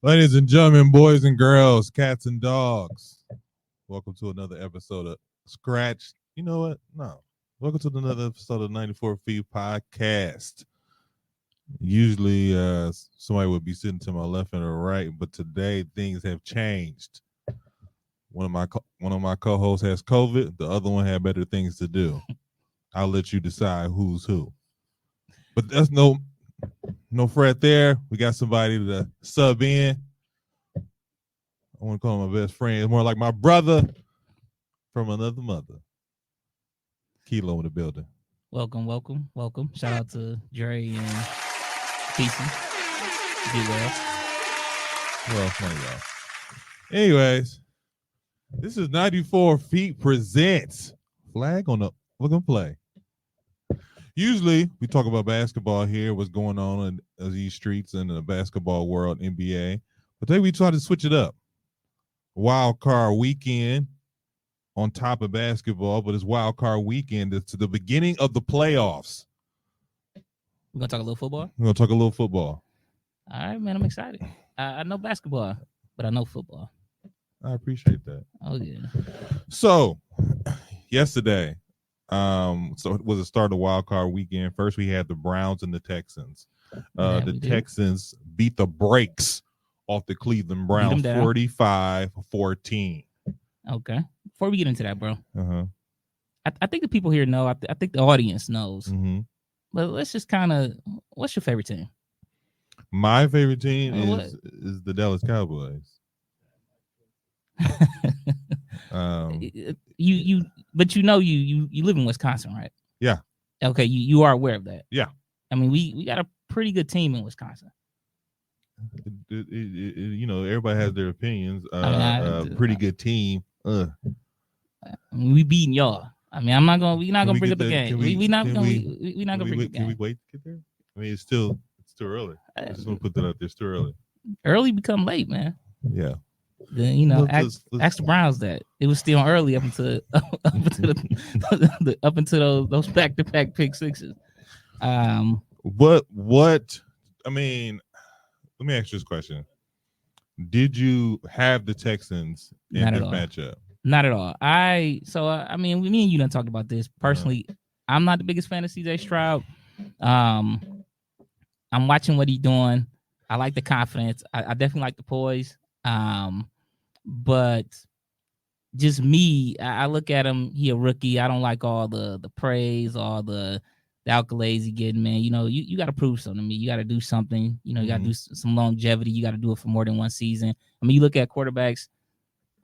Ladies and gentlemen, boys and girls, cats and dogs, welcome to another episode of Scratch. You know what? No. Welcome to another episode of 94 Feet Podcast. Usually, somebody would be sitting to my left and right, but today things have changed. One of my co-hosts has COVID. The other one had better things to do. I'll let you decide who's who. But there's no fret there. We got somebody to sub in. I want to call him my best friend. It's more like my brother from another mother. Kilo in the building. Welcome. Shout out to Dre and Peace. Be well, funny y'all. Anyways, this is 94 Feet presents Flag on the Look and Play. Usually, we talk about basketball here, what's going on in these streets in the basketball world, NBA. But today we try to switch it up. Wild card weekend on top of basketball, but it's wild card weekend. It's the beginning of the playoffs. We're going to talk a little football? We're going to talk a little football. All right, man. I'm excited. I know basketball, but I know football. I appreciate that. Oh, yeah. So, yesterday, so it was the start of wild card weekend. First, we had the Browns and the Texans. The Texans beat the brakes off the Cleveland Browns 45-14. Okay. Before we get into that, bro, I think the people here know. I think the audience knows. Mm-hmm. But let's just kind of, what's your favorite team? My favorite team is the Dallas Cowboys. But you live in Wisconsin, right? Yeah. Okay, you are aware of that. Yeah. I mean, we got a pretty good team in Wisconsin. Everybody has their opinions. Pretty good team. We beating y'all. I mean, we're not gonna bring up the game. We're not gonna bring up the game. Can we wait to get there? I mean, it's too early. I just want to put that out there. It's too early. Early become late, man. Yeah. Then ask the Browns that it was still early up until those back-to-back pick sixes. What? I mean, let me ask you this question: did you have the Texans in this matchup? Not at all. I mean, me and you done talked about this. Personally, I'm not the biggest fan of CJ Stroud. I'm watching what he's doing. I like the confidence. I definitely like the poise. But just me, I look at him. He a rookie. I don't like all the praise, all the accolades he getting, man. You got to prove something to me. You got to do something. You got to do some longevity. You got to do it for more than one season. I mean, you look at quarterbacks,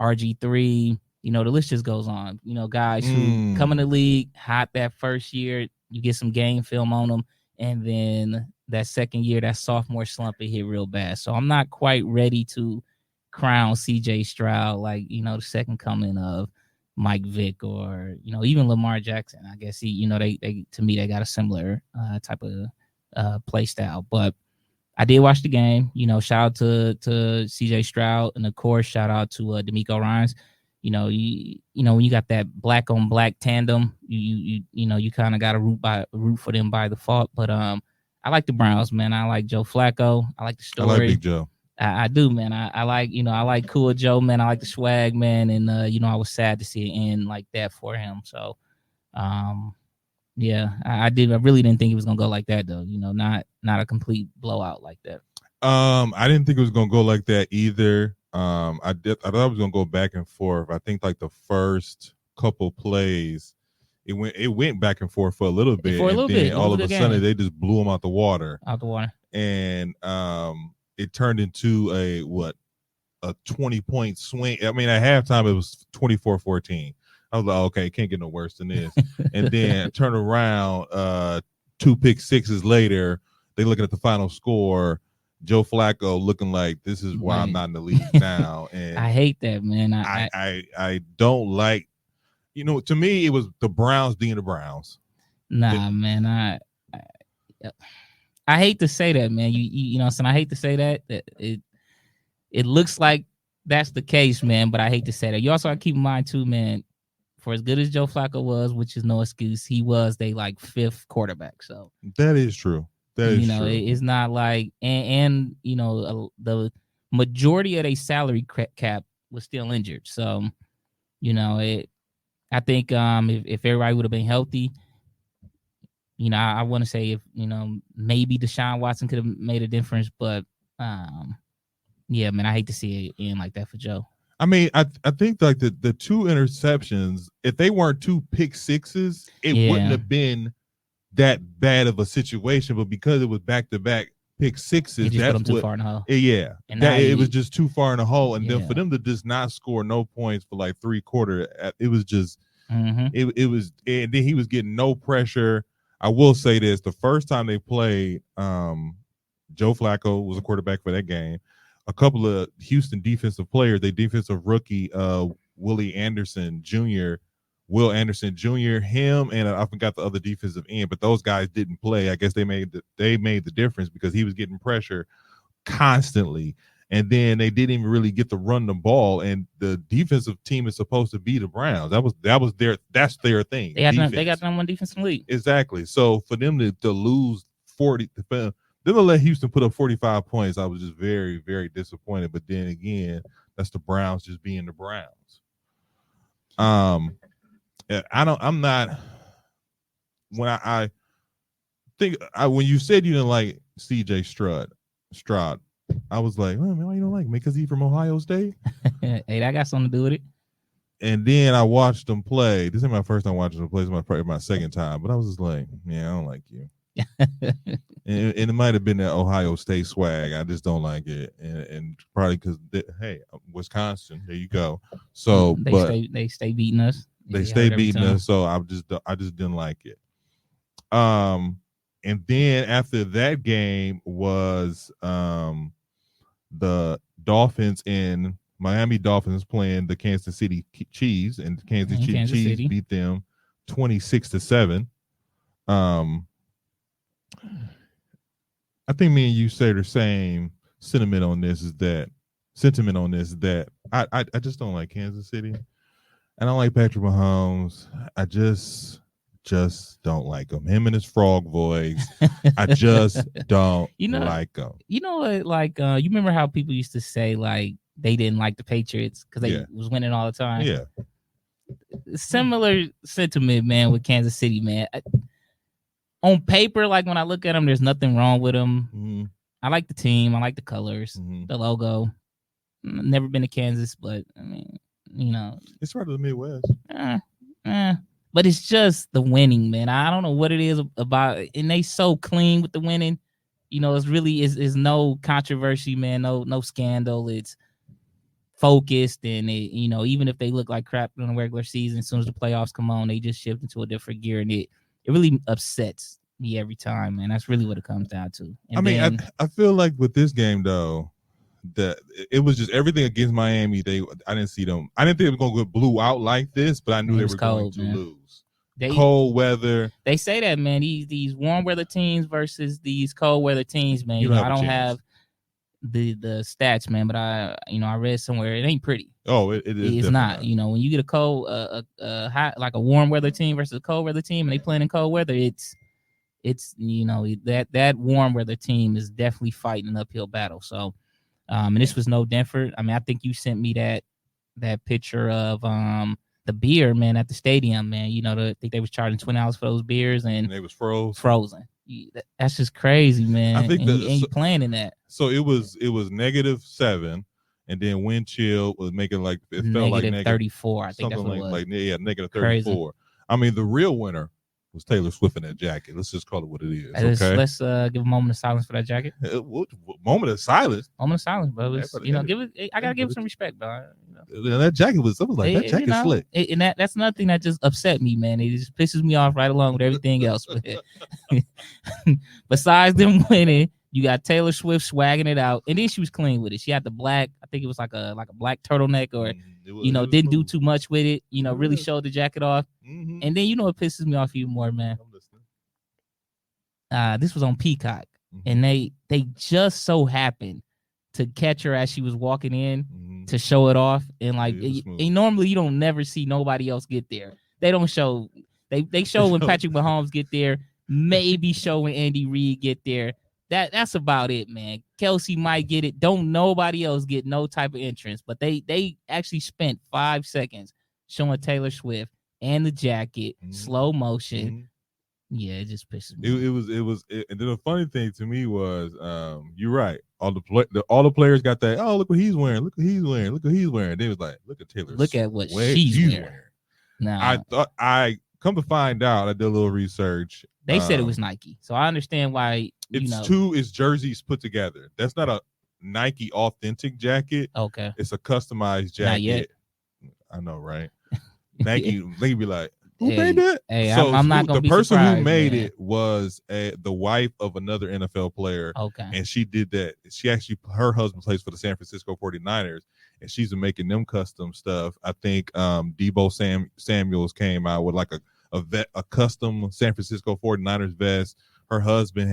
RG3. The list just goes on. Guys who come in the league hot that first year, you get some game film on them, and then that second year, that sophomore slump, it hit real bad. So I'm not quite ready to crown CJ Stroud like the second coming of Mike Vick or even Lamar Jackson. I guess they to me they got a similar type of play style. But I did watch the game. Shout out to CJ Stroud, and of course shout out to DeMeco Ryans. When you got that black on black tandem, you kind of got to root for them by default. But I like the Browns, man. I like Joe Flacco. I like the story. I like Big Joe. I do, man. I like, I like Cool Joe, man. I like the swag, man. And, I was sad to see it end like that for him. So, yeah, I really didn't think it was going to go like that, though. Not a complete blowout like that. I didn't think it was going to go like that either. I thought it was going to go back and forth. I think like the first couple plays, it went back and forth for a little bit. Then all of a sudden, they just blew them out the water. And, it turned into a 20-point swing. I mean, at halftime, it was 24-14. I was like, okay, can't get no worse than this. And then turn around, 2 pick sixes later, they looking at the final score. Joe Flacco looking like, this is why I'm not in the league now. And I hate that, man. I don't like, to me, it was the Browns being the Browns. Nah, man, I hate to say that, man. You know what I'm saying? I hate to say that it looks like that's the case, man, but I hate to say that. You also got to keep in mind, too, man, for as good as Joe Flacco was, which is no excuse, he was they like fifth quarterback. So that is true. That is true. It's not like, and the majority of their salary cap was still injured. So, I think if everybody would have been healthy, I want to say if maybe Deshaun Watson could have made a difference, but yeah, man, I hate to see it end like that for Joe. I mean, I think like the 2 interceptions, if they weren't 2 pick sixes, it wouldn't have been that bad of a situation. But because it was back-to-back pick sixes, that's put them too far in the hole. Yeah, and it was just too far in the hole, and then for them to just not score no points for like 3/4, it was just it was, and then he was getting no pressure. I will say this: the first time they played, Joe Flacco was a quarterback for that game. A couple of Houston defensive players, they defensive rookie, Will Anderson Jr., him, and I forgot the other defensive end, but those guys didn't play. I guess they made the difference because he was getting pressure constantly, and then they didn't even really get to run the ball. And the defensive team is supposed to be the Browns. That's their thing. They got number one defense in the league. Exactly. So for them to lose 40. Then to let Houston put up 45 points, I was just very, very disappointed. But then again, that's the Browns just being the Browns. I'm not. When I think when you said you didn't like C.J. Stroud, I was like, oh, man, why you don't like me? Because he's from Ohio State. Hey, that got something to do with it. And then I watched him play. This is my first time watching him play. This is probably my second time. But I was just like, yeah, I don't like you. and it might have been that Ohio State swag. I just don't like it, and probably because hey, Wisconsin, there you go. So, they stay beating us. They stay beating us. So I just didn't like it. And then after that game was the Dolphins and Miami Dolphins playing the Kansas City Chiefs, and Kansas Chiefs beat them 26-7. I think me and you say the same sentiment on this is that I just don't like Kansas City. I don't like Patrick Mahomes. I just don't like him. Him and his frog voice. I just don't like him. You know what? Like, you remember how people used to say like they didn't like the Patriots because they was winning all the time? Yeah. Similar sentiment, man, with Kansas City, man. On paper, like when I look at them, there's nothing wrong with them. Mm-hmm. I like the team. I like the colors, the logo. Never been to Kansas, but I mean, it's right to the Midwest. But it's just the winning, man. I don't know what it is about it. And they so clean with the winning. It's really is no controversy, man. No scandal. It's focused, and it, even if they look like crap in the regular season, as soon as the playoffs come on, they just shift into a different gear, and it really upsets me every time, man. That's really what it comes down to. And I feel like with this game though, that it was just everything against Miami. I didn't see them. I didn't think it was going to get blew out like this, but I knew they were going to lose. Cold weather. They say that, man. These warm weather teams versus these cold weather teams, man. I don't have the stats, man, but I read somewhere it ain't pretty. Oh, it is. It's not. When you get a cold, hot, like a warm weather team versus a cold weather team, and they playing in cold weather, it's that warm weather team is definitely fighting an uphill battle. So, and this was no different. I mean, I think you sent me that picture of the beer, man, at the stadium, man. I think they was charging $20 for those beers, and they was frozen. That's just crazy, man. I think you playing in that. So it was -7. And then wind chill was making like it felt like -34. I think that's what it was. -34. Crazy. I mean, the real winner was Taylor Swift in that jacket. Let's just call it what it is. Okay? Let's give a moment of silence for that jacket. Moment of silence. Moment of silence, bro. Give it. I gotta give it some respect, bro. That jacket was. I was like, that jacket's slick. And that's nothing that just upset me, man. It just pisses me off right along with everything else. Besides them winning, you got Taylor Swift swagging it out, and then she was clean with it. She had the black. I think it was like a black turtleneck, or didn't do too much with it. Really showed the jacket off. Mm-hmm. And then what pisses me off even more, man. This was on Peacock, and they just so happened to catch her as she was walking in to show it off, and normally you don't never see nobody else get there. They don't show. They show when Patrick Mahomes get there, maybe show when Andy Reid get there. that's about it, man. Kelsey might get it. Don't nobody else get no type of entrance, but they actually spent 5 seconds showing Taylor Swift and the jacket, slow motion. Yeah, it just pisses me. And then the funny thing to me was, you're right. All the players got that. Oh, look what he's wearing. Look what he's wearing. Look what he's wearing. They was like, look at Taylor. Look at what she's wearing. Now, I come to find out, I did a little research. They said it was Nike, so I understand why. It's jerseys put together. That's not a Nike authentic jacket. Okay, it's a customized jacket. Not yet. I know, right? Nike, they be like, who made that? Hey, so I'm not gonna be surprised. The person who made it was the wife of another NFL player. Okay, and she did that. She actually, her husband plays for the San Francisco 49ers, and she's been making them custom stuff. I think Debo Samuels came out with like a custom San Francisco 49ers vest. Her husband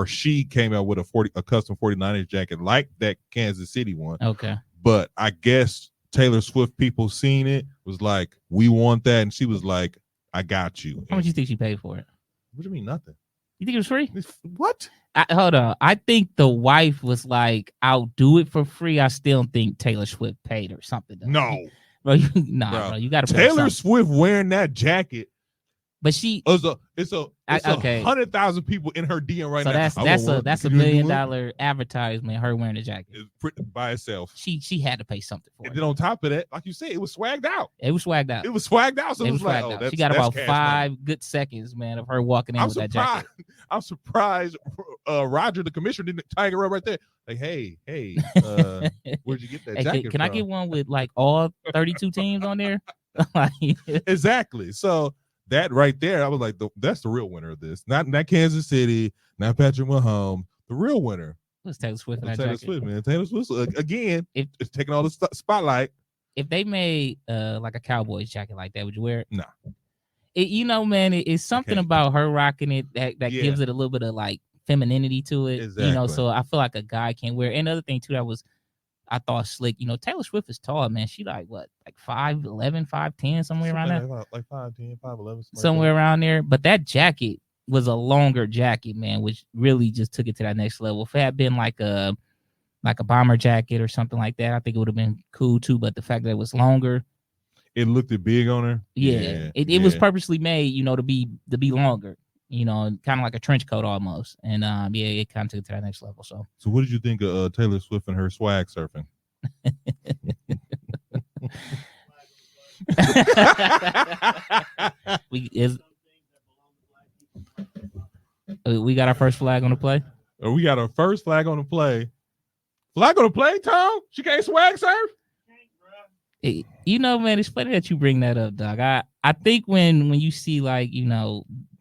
she came out with a custom 49ers jacket like that Kansas City one. Okay, but I guess Taylor Swift people seen it, was like, we want that, and she was like, I got you. How much you think she paid for it? What do you mean nothing? You think it was free? What? Hold on. I think the wife was like, I'll do it for free. I still think Taylor Swift paid or something. No. Bro, you got to pay Taylor Swift wearing that jacket. But it's 100,000 people in her DM right now. So that's $1 million advertisement. Her wearing a jacket by itself. She had to pay something for it. And then on top of that, like you said, it was swagged out. It was swagged out. So it was like, she got about 5 good seconds, man, of her walking in with that jacket. I'm surprised. Roger, the commissioner, didn't tag her up right there. Like, hey, where'd you get that jacket Can I get one with like all 32 teams on there? Exactly. So that right there, I was like, that's the real winner of this. Not Kansas City, not Patrick Mahomes. The real winner was Taylor Swift. Taylor Swift, man. Taylor Swift again. It's taking all the spotlight. If they made like a Cowboys jacket like that, would you wear it? No. Man, it's something about her rocking it that gives it a little bit of like femininity to it. Exactly. So I feel like a guy can't wear it. And another thing too I thought slick. Taylor Swift is tall, man. She like what, like 5'11", 5'10", somewhere around there. Like 5'10", 5'11", somewhere around there. But that jacket was a longer jacket, man, which really just took it to that next level. If it had been like a bomber jacket or something like that, I think it would have been cool too. But the fact that it was longer, it looked big on her. Yeah. It was purposely made, to be longer. Kind of like a trench coat almost. And it kind of took it to that next level. So what did you think of Taylor Swift and her swag surfing? We got our first flag on the play. We got our first flag on the play. Flag on the play, Tom? She can't swag surf? Man, it's funny that you bring that up, dog. I think when you see like,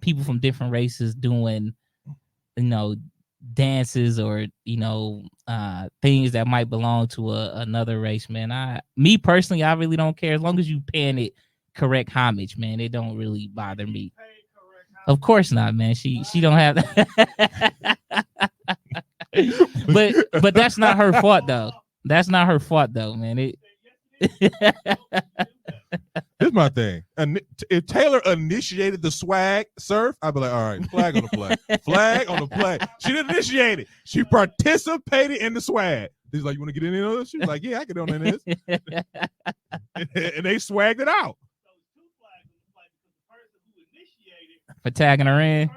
people from different races doing, dances or, things that might belong to another race, man. Me personally, I really don't care as long as you paying it correct homage, man. It don't really bother me. Of course not, man. She don't have that. but that's not her fault though. That's not her fault though, man. Here's my thing. If Taylor initiated the swag surf, I'd be like, all right, flag on the play. Flag on the play. She didn't initiate it. She participated in the swag. He's like, you want to get in on this? She was like, yeah, I can get on this. And they swagged it out. For tagging her in.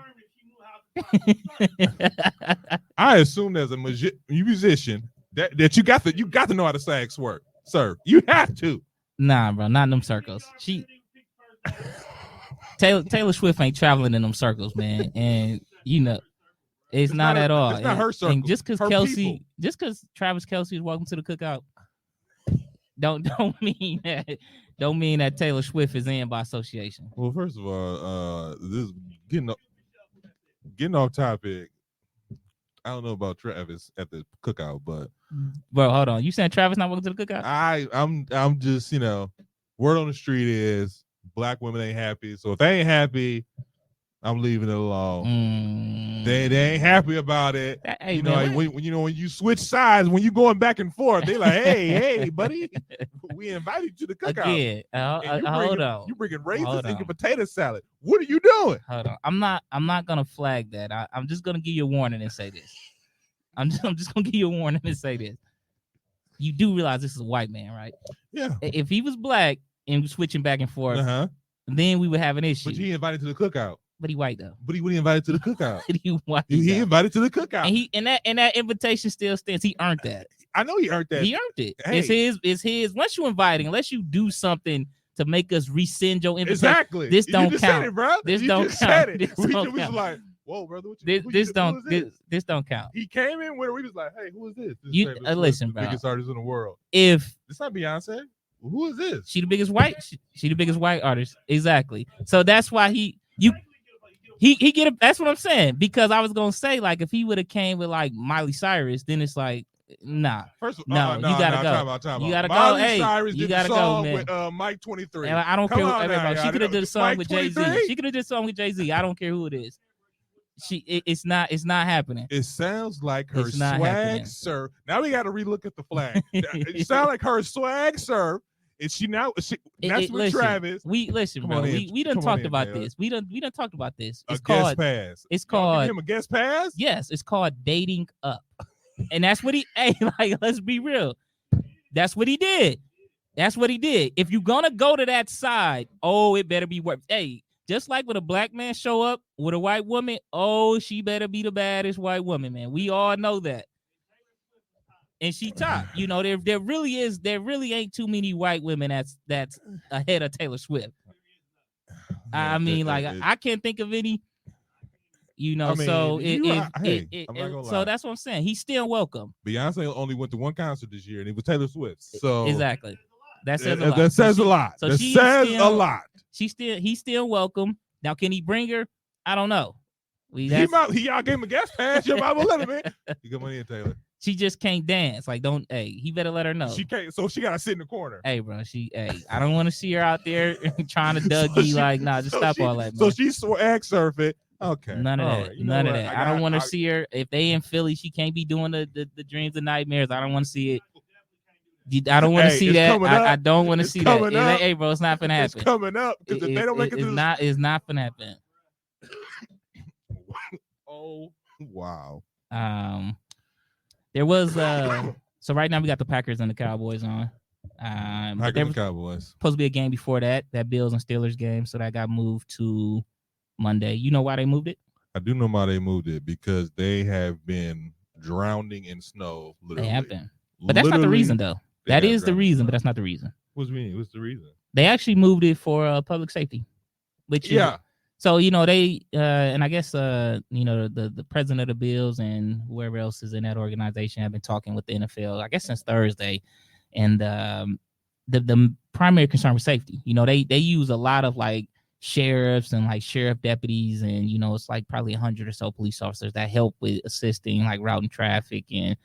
I assume there's a musician that you got to know how to swag surf. You have to. Nah, bro, not in them circles. Taylor Swift ain't traveling in them circles, man. And it's not at all. It's not her circle. And just because Travis Kelce is welcome to the cookout, don't mean that Taylor Swift is in by association. Well, first of all, this is getting off topic. I don't know about Travis at the cookout, but bro, hold on. You saying Travis not welcome to the cookout? I'm just, word on the street is black women ain't happy. So if they ain't happy, I'm leaving it alone. They ain't happy about it. Hey, you know, man, when you switch sides, when you going back and forth, they like, hey, buddy, we invited you to the cookout. Again, hold on. You bringing raisins in your potato salad. What are you doing? Hold on. I'm not gonna flag that. I'm just gonna give you a warning and say this. I'm just gonna give you a warning and say this. You do realize this is a white man, right? Yeah. If he was black and switching back and forth, then we would have an issue. But he invited to the cookout. But he white though. But he invited to the cookout. He white. He invited to the cookout. And that invitation still stands. He earned that. I know he earned that. He earned it. Hey. It's his. Once you invite, unless you do something to make us rescind your invitation. Exactly. This don't count. Said it, bro. This you don't just count. Said it. This we don't was count. like, whoa, brother. This don't count. He came in where we was like, hey, who is this? Listen, bro. The biggest artist in the world. If it's not Beyonce, who is this? She the biggest white. She the biggest white artist. Exactly. So that's why he get it. That's what I'm saying. Because I was gonna say, like, if he would have came with like Miley Cyrus, then it's like, nah. First, you gotta go. Time you gotta Miley go. Hey, Cyrus you did gotta the song go, man. With Mike 23. And I don't care. Everybody. She could have did a song Mike with Jay-Z. 23? She could have did a song with Jay-Z. I don't care who it is. It's not happening. It sounds like her swag surf. Now we got to relook at the flag. It sounds like her swag surf. Is she now? That's with Travis. We done talked about this. We done talked about this. It's called guest pass. It's called give him a guest pass. Yes, it's called dating up, and that's what he. Hey, like, let's be real. That's what he did. That's what he did. If you're gonna go to that side, it better be worth. Hey. Just like when a black man show up with a white woman, she better be the baddest white woman, man. We all know that. And she top. You know, there really ain't too many white women that's ahead of Taylor Swift. I mean, I can't think of any. You know, so that's what I'm saying. He's still welcome. Beyonce only went to one concert this year, and it was Taylor Swift. So exactly. That says a lot. That says a lot. So that says a lot. He's still welcome. Now, can he bring her? I don't know. Y'all gave him a guest pass. Y'all might let him in. You got money in, Taylor. She just can't dance. Like, he better let her know. She can't, so she gotta sit in the corner. Hey, bro, I don't want to see her out there trying to Dougie. Just stop all that, man. So she swag surfing. Okay. None of that. None of that. I don't want to see her. If they in Philly, she can't be doing the dreams and nightmares. I don't want to see it. I don't want to see that. I don't want to see that. Hey, bro, it's not gonna happen. It's coming up because if they don't make it, it's not gonna happen. Oh wow. There was so right now we got the Packers and the Cowboys on. Packers and Cowboys. Supposed to be a game before that Bills and Steelers game, so that got moved to Monday. You know why they moved it? I do know why they moved it, because they have been drowning in snow. Literally. They have been, but that's not the reason though. That is the reason, but that's not the reason. What's the reason? They actually moved it for public safety, which so they and I guess the president of the Bills and whoever else is in that organization have been talking with the NFL, I guess, since Thursday, and the primary concern was safety. They use a lot of like sheriffs and like sheriff deputies, and it's like probably 100 or so police officers that help with assisting like routing traffic and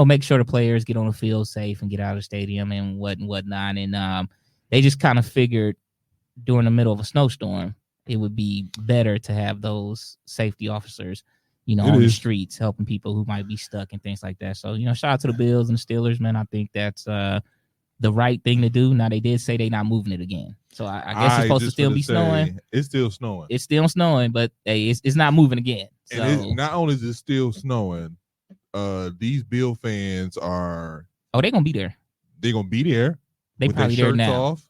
make sure the players get on the field safe and get out of the stadium and whatnot. And they just kind of figured during the middle of a snowstorm, it would be better to have those safety officers, on the streets helping people who might be stuck and things like that. So, shout out to the Bills and the Steelers, man. I think that's the right thing to do. Now, they did say they're not moving it again. So I guess it's supposed to still be snowing. It's still snowing. It's still snowing, but hey, it's not moving again. So. And not only is it still snowing, these Bill fans are they're gonna be there. They're gonna be there. They with probably their there shirts now. Off.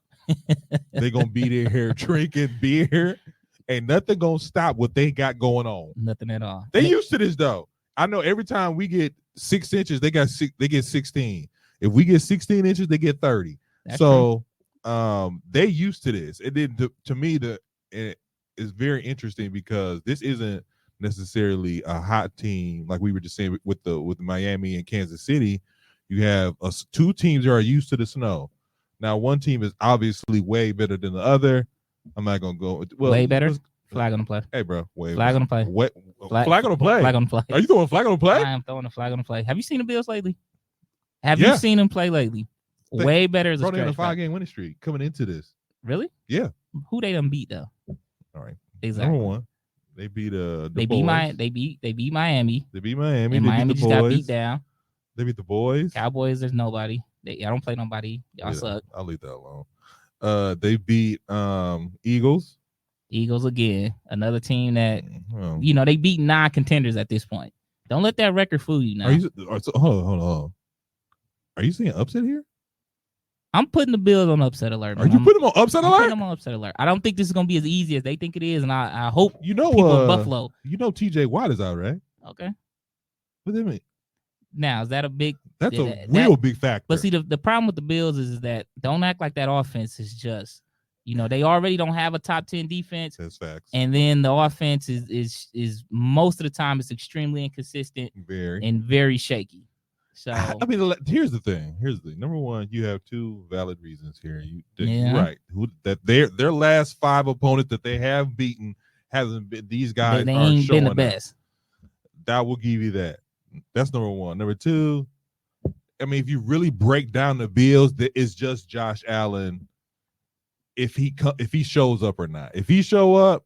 They're gonna be there drinking beer. Ain't nothing gonna stop what they got going on. Nothing at all. They used to this though. I know every time we get 6 inches, they get 16. If we get 16 inches, they get 30. That's so true. They used to this. It did to me it is very interesting, because this isn't necessarily a hot team like we were just saying with Miami and Kansas City. You have two teams that are used to the snow. Now, one team is obviously way better than the other. I'm not gonna go way better. Flag on the play. Hey, bro, flag on the play. Flag on the play. Flag on the play. Are you throwing a flag on the play? I am throwing a flag on the play. Have you seen the Bills lately? Have you seen them play lately? Way better as a stretch. On a 5-game winning streak coming into this. Really? Yeah. Who they done beat though? All right. Exactly. Number one. They beat the They boys. beat Miami. They beat Miami. And They Miami beat the just got boys. beat down. They beat the boys. Cowboys, there's nobody. I don't play nobody. Y'all suck. I'll leave that alone. They beat Eagles. Eagles again. Another team that they beat 9 contenders at this point. Don't let that record fool you now. Hold on. Are you saying upset here? I'm putting the Bills on upset alert. Are you putting them on upset alert? Putting them on upset alert. I don't think this is gonna be as easy as they think it is, and I hope people in Buffalo. TJ Watt is out, right? Okay. What do you mean? Now is that a big? That's a real big factor. But see, the problem with the Bills is that don't act like that offense is just. They already don't have a top 10 defense. That's facts. And then the offense is most of the time it's extremely inconsistent, and very shaky. So I mean, here's the thing. Number one, you have 2 valid reasons here. Right. That their last 5 opponents that they have beaten hasn't been these guys. They ain't been the best. That will give you that. That's number one. Number 2, I mean, if you really break down the Bills, it's just Josh Allen. If he shows up or not. If he show up,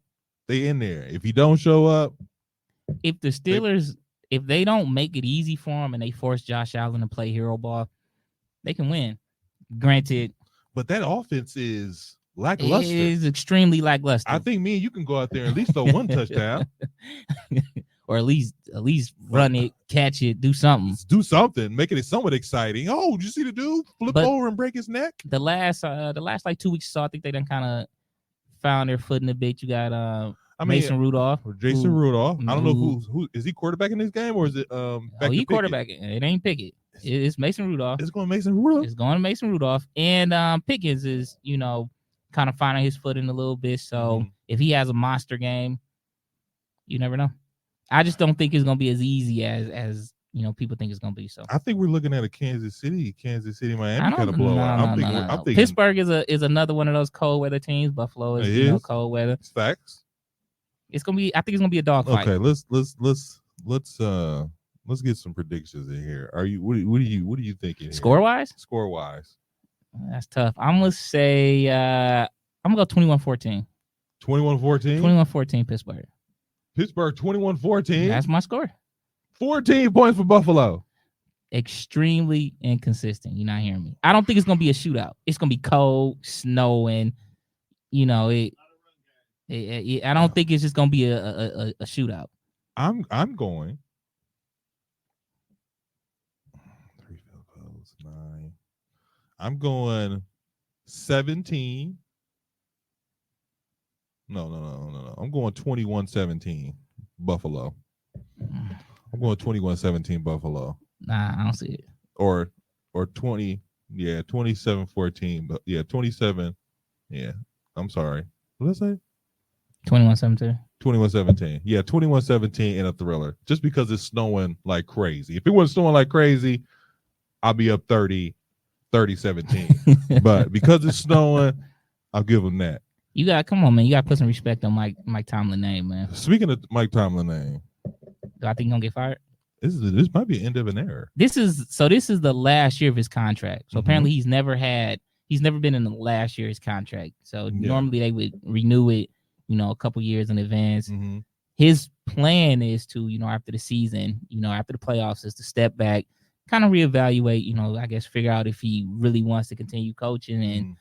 they in there. If he don't show up, if the Steelers. If they don't make it easy for him and they force Josh Allen to play hero ball, they can win. Granted. But that offense is lackluster. It is extremely lackluster. I think me and you can go out there and at least throw 1 touchdown. Or at least run it, catch it, do something. Do something, making it somewhat exciting. Oh, did you see the dude flip over and break his neck? The last like 2 weeks or so, I think they done kind of found their footing a bit. You got Mason Rudolph. Jason Rudolph. I don't know who is he quarterbacking this game or is it he quarterbacking. It ain't Pickett. It's Mason Rudolph. It's going Mason Rudolph. It's going to Mason Rudolph. And Pickens is, kind of finding his footing a little bit. So if he has a monster game, you never know. I just don't think it's gonna be as easy as people think it's gonna be. So I think we're looking at a Kansas City, Miami kind of blowout. I'm thinking Pittsburgh is another one of those cold weather teams. Buffalo is cold weather. It's facts. It's gonna be. I think it's gonna be a dogfight. Okay, let's get some predictions in here. Are you? What are you thinking? Score wise? Score wise. That's tough. I'm gonna say I'm gonna go 21-14. 21-14. 21-14 Pittsburgh. Pittsburgh 21-14. That's my score. 14 points for Buffalo. Extremely inconsistent. You're not hearing me. I don't think it's gonna be a shootout. It's gonna be cold, snowing. I don't think it's just gonna be a shootout. I'm going 3 field goals, 9. I'm going 17. No. I'm going 21-17 Buffalo. I'm going 21-17 Buffalo. Nah, I don't see it. Or 20, 27-14. But 27. Yeah, I'm sorry. What did I say? 21-17. 21-17. Yeah, 21-17 in a thriller. Just because it's snowing like crazy. If it wasn't snowing like crazy, I'll be up 30-17. But because it's snowing, I'll give them that. You got come on, man. You got to put some respect on Mike Tomlin name, man. Speaking of Mike Tomlin name, do I think he's gonna get fired? This might be the end of an era. This is the last year of his contract. So apparently he's never been in the last year of his contract. So normally they would renew it, a couple years in advance. Mm-hmm. His plan is to, after the season, after the playoffs, is to step back, kind of reevaluate, I guess figure out if he really wants to continue coaching and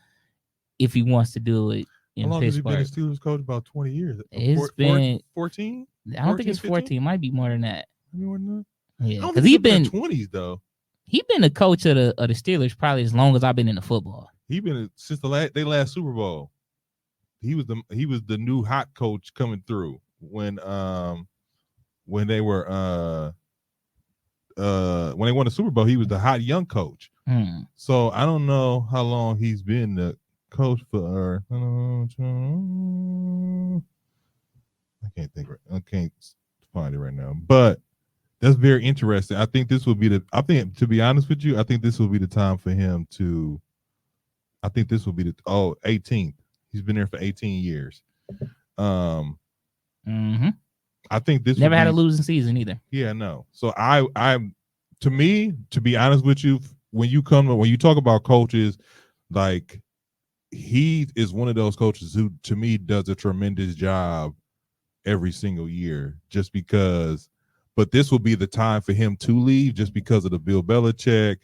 if he wants to do it. How long has he been a Steelers coach? About 20 years. It's been 14. I don't think it's 14. 15? It might be more than that. More than that? Yeah, because he's been 20s though. He's been the coach of the Steelers probably as long as I've been in the football. He's been since they last Super Bowl. He was the new hot coach coming through when they were when they won the Super Bowl. He was the hot young coach. So I don't know how long he's been the coach for. I can't think. I can't find it right now, but that's very interesting. I think this will be to be honest with you, I think this will be the time for him to. I think this will be the 18th. He's been there for 18 years. I think this never had a losing season either. Yeah, no. So I to me, to be honest with you, when you talk about coaches, like he is one of those coaches who to me does a tremendous job every single year just because. But this will be the time for him to leave just because of the Bill Belichick,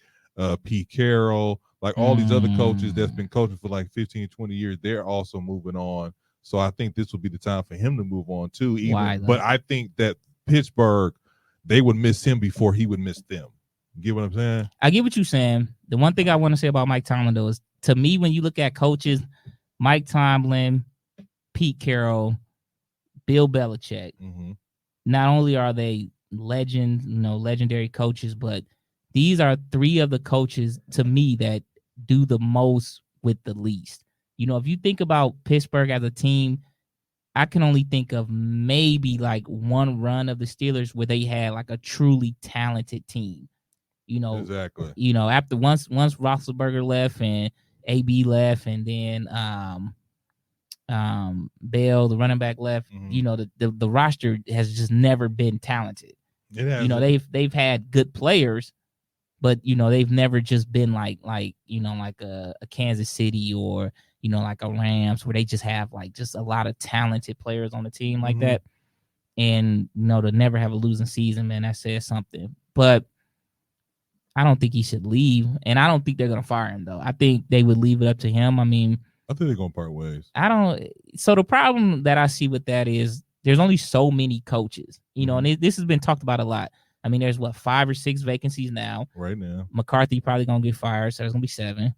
Pete Carroll, like all these other coaches that's been coaching for like 15, 20 years. They're also moving on. So I think this will be the time for him to move on too. But I think that Pittsburgh, they would miss him before he would miss them. You get what I'm saying? I get what you're saying. The one thing I want to say about Mike Tomlin, though, is to me, when you look at coaches, Mike Tomlin, Pete Carroll, Bill Belichick, not only are they legends, legendary coaches, but these are three of the coaches to me that do the most with the least. If you think about Pittsburgh as a team, I can only think of maybe like one run of the Steelers where they had like a truly talented team. Exactly. After once Roethlisberger left and AB left, and then Bell, the running back, left. The roster has just never been talented. They've had good players, but they've never just been like a Kansas City or like a Rams where they just have like just a lot of talented players on the team like that. And to never have a losing season, man, that says something. But I don't think he should leave, and I don't think they're gonna fire him though. I think they would leave it up to him. I think they're gonna part ways. So the problem that I see with that is there's only so many coaches, and this has been talked about a lot. There's 5 or 6 vacancies now. Right now, McCarthy probably gonna get fired, so there's gonna be 7.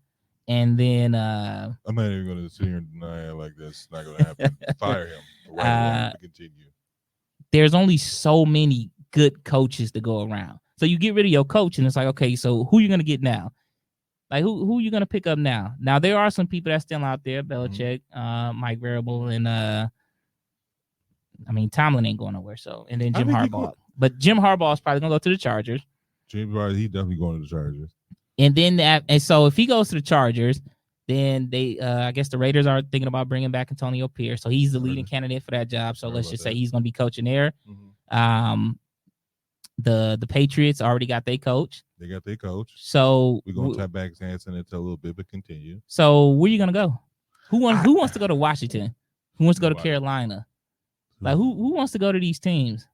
And then I'm not even gonna sit here and deny it like this. It's not gonna happen. Fire him. Right, continue. There's only so many good coaches to go around. So you get rid of your coach, and it's like, okay, so who you gonna get now? Like who you gonna pick up now? Now there are some people that's still out there, Belichick, Mike Vrabel, and Tomlin ain't going nowhere. So and then Jim Harbaugh, but Jim Harbaugh is probably gonna go to the Chargers. He definitely going to the Chargers. And then and so if he goes to the Chargers, then they I guess the Raiders are thinking about bringing back Antonio Pierce, so he's the leading candidate for that job. So let's just say he's gonna be coaching there. The Patriots already got their coach. They got their coach. So we're gonna tap back Hanson into a little bit, but continue. So where you gonna go? Who wants to go to Washington? Who wants to go to Carolina? Like who wants to go to these teams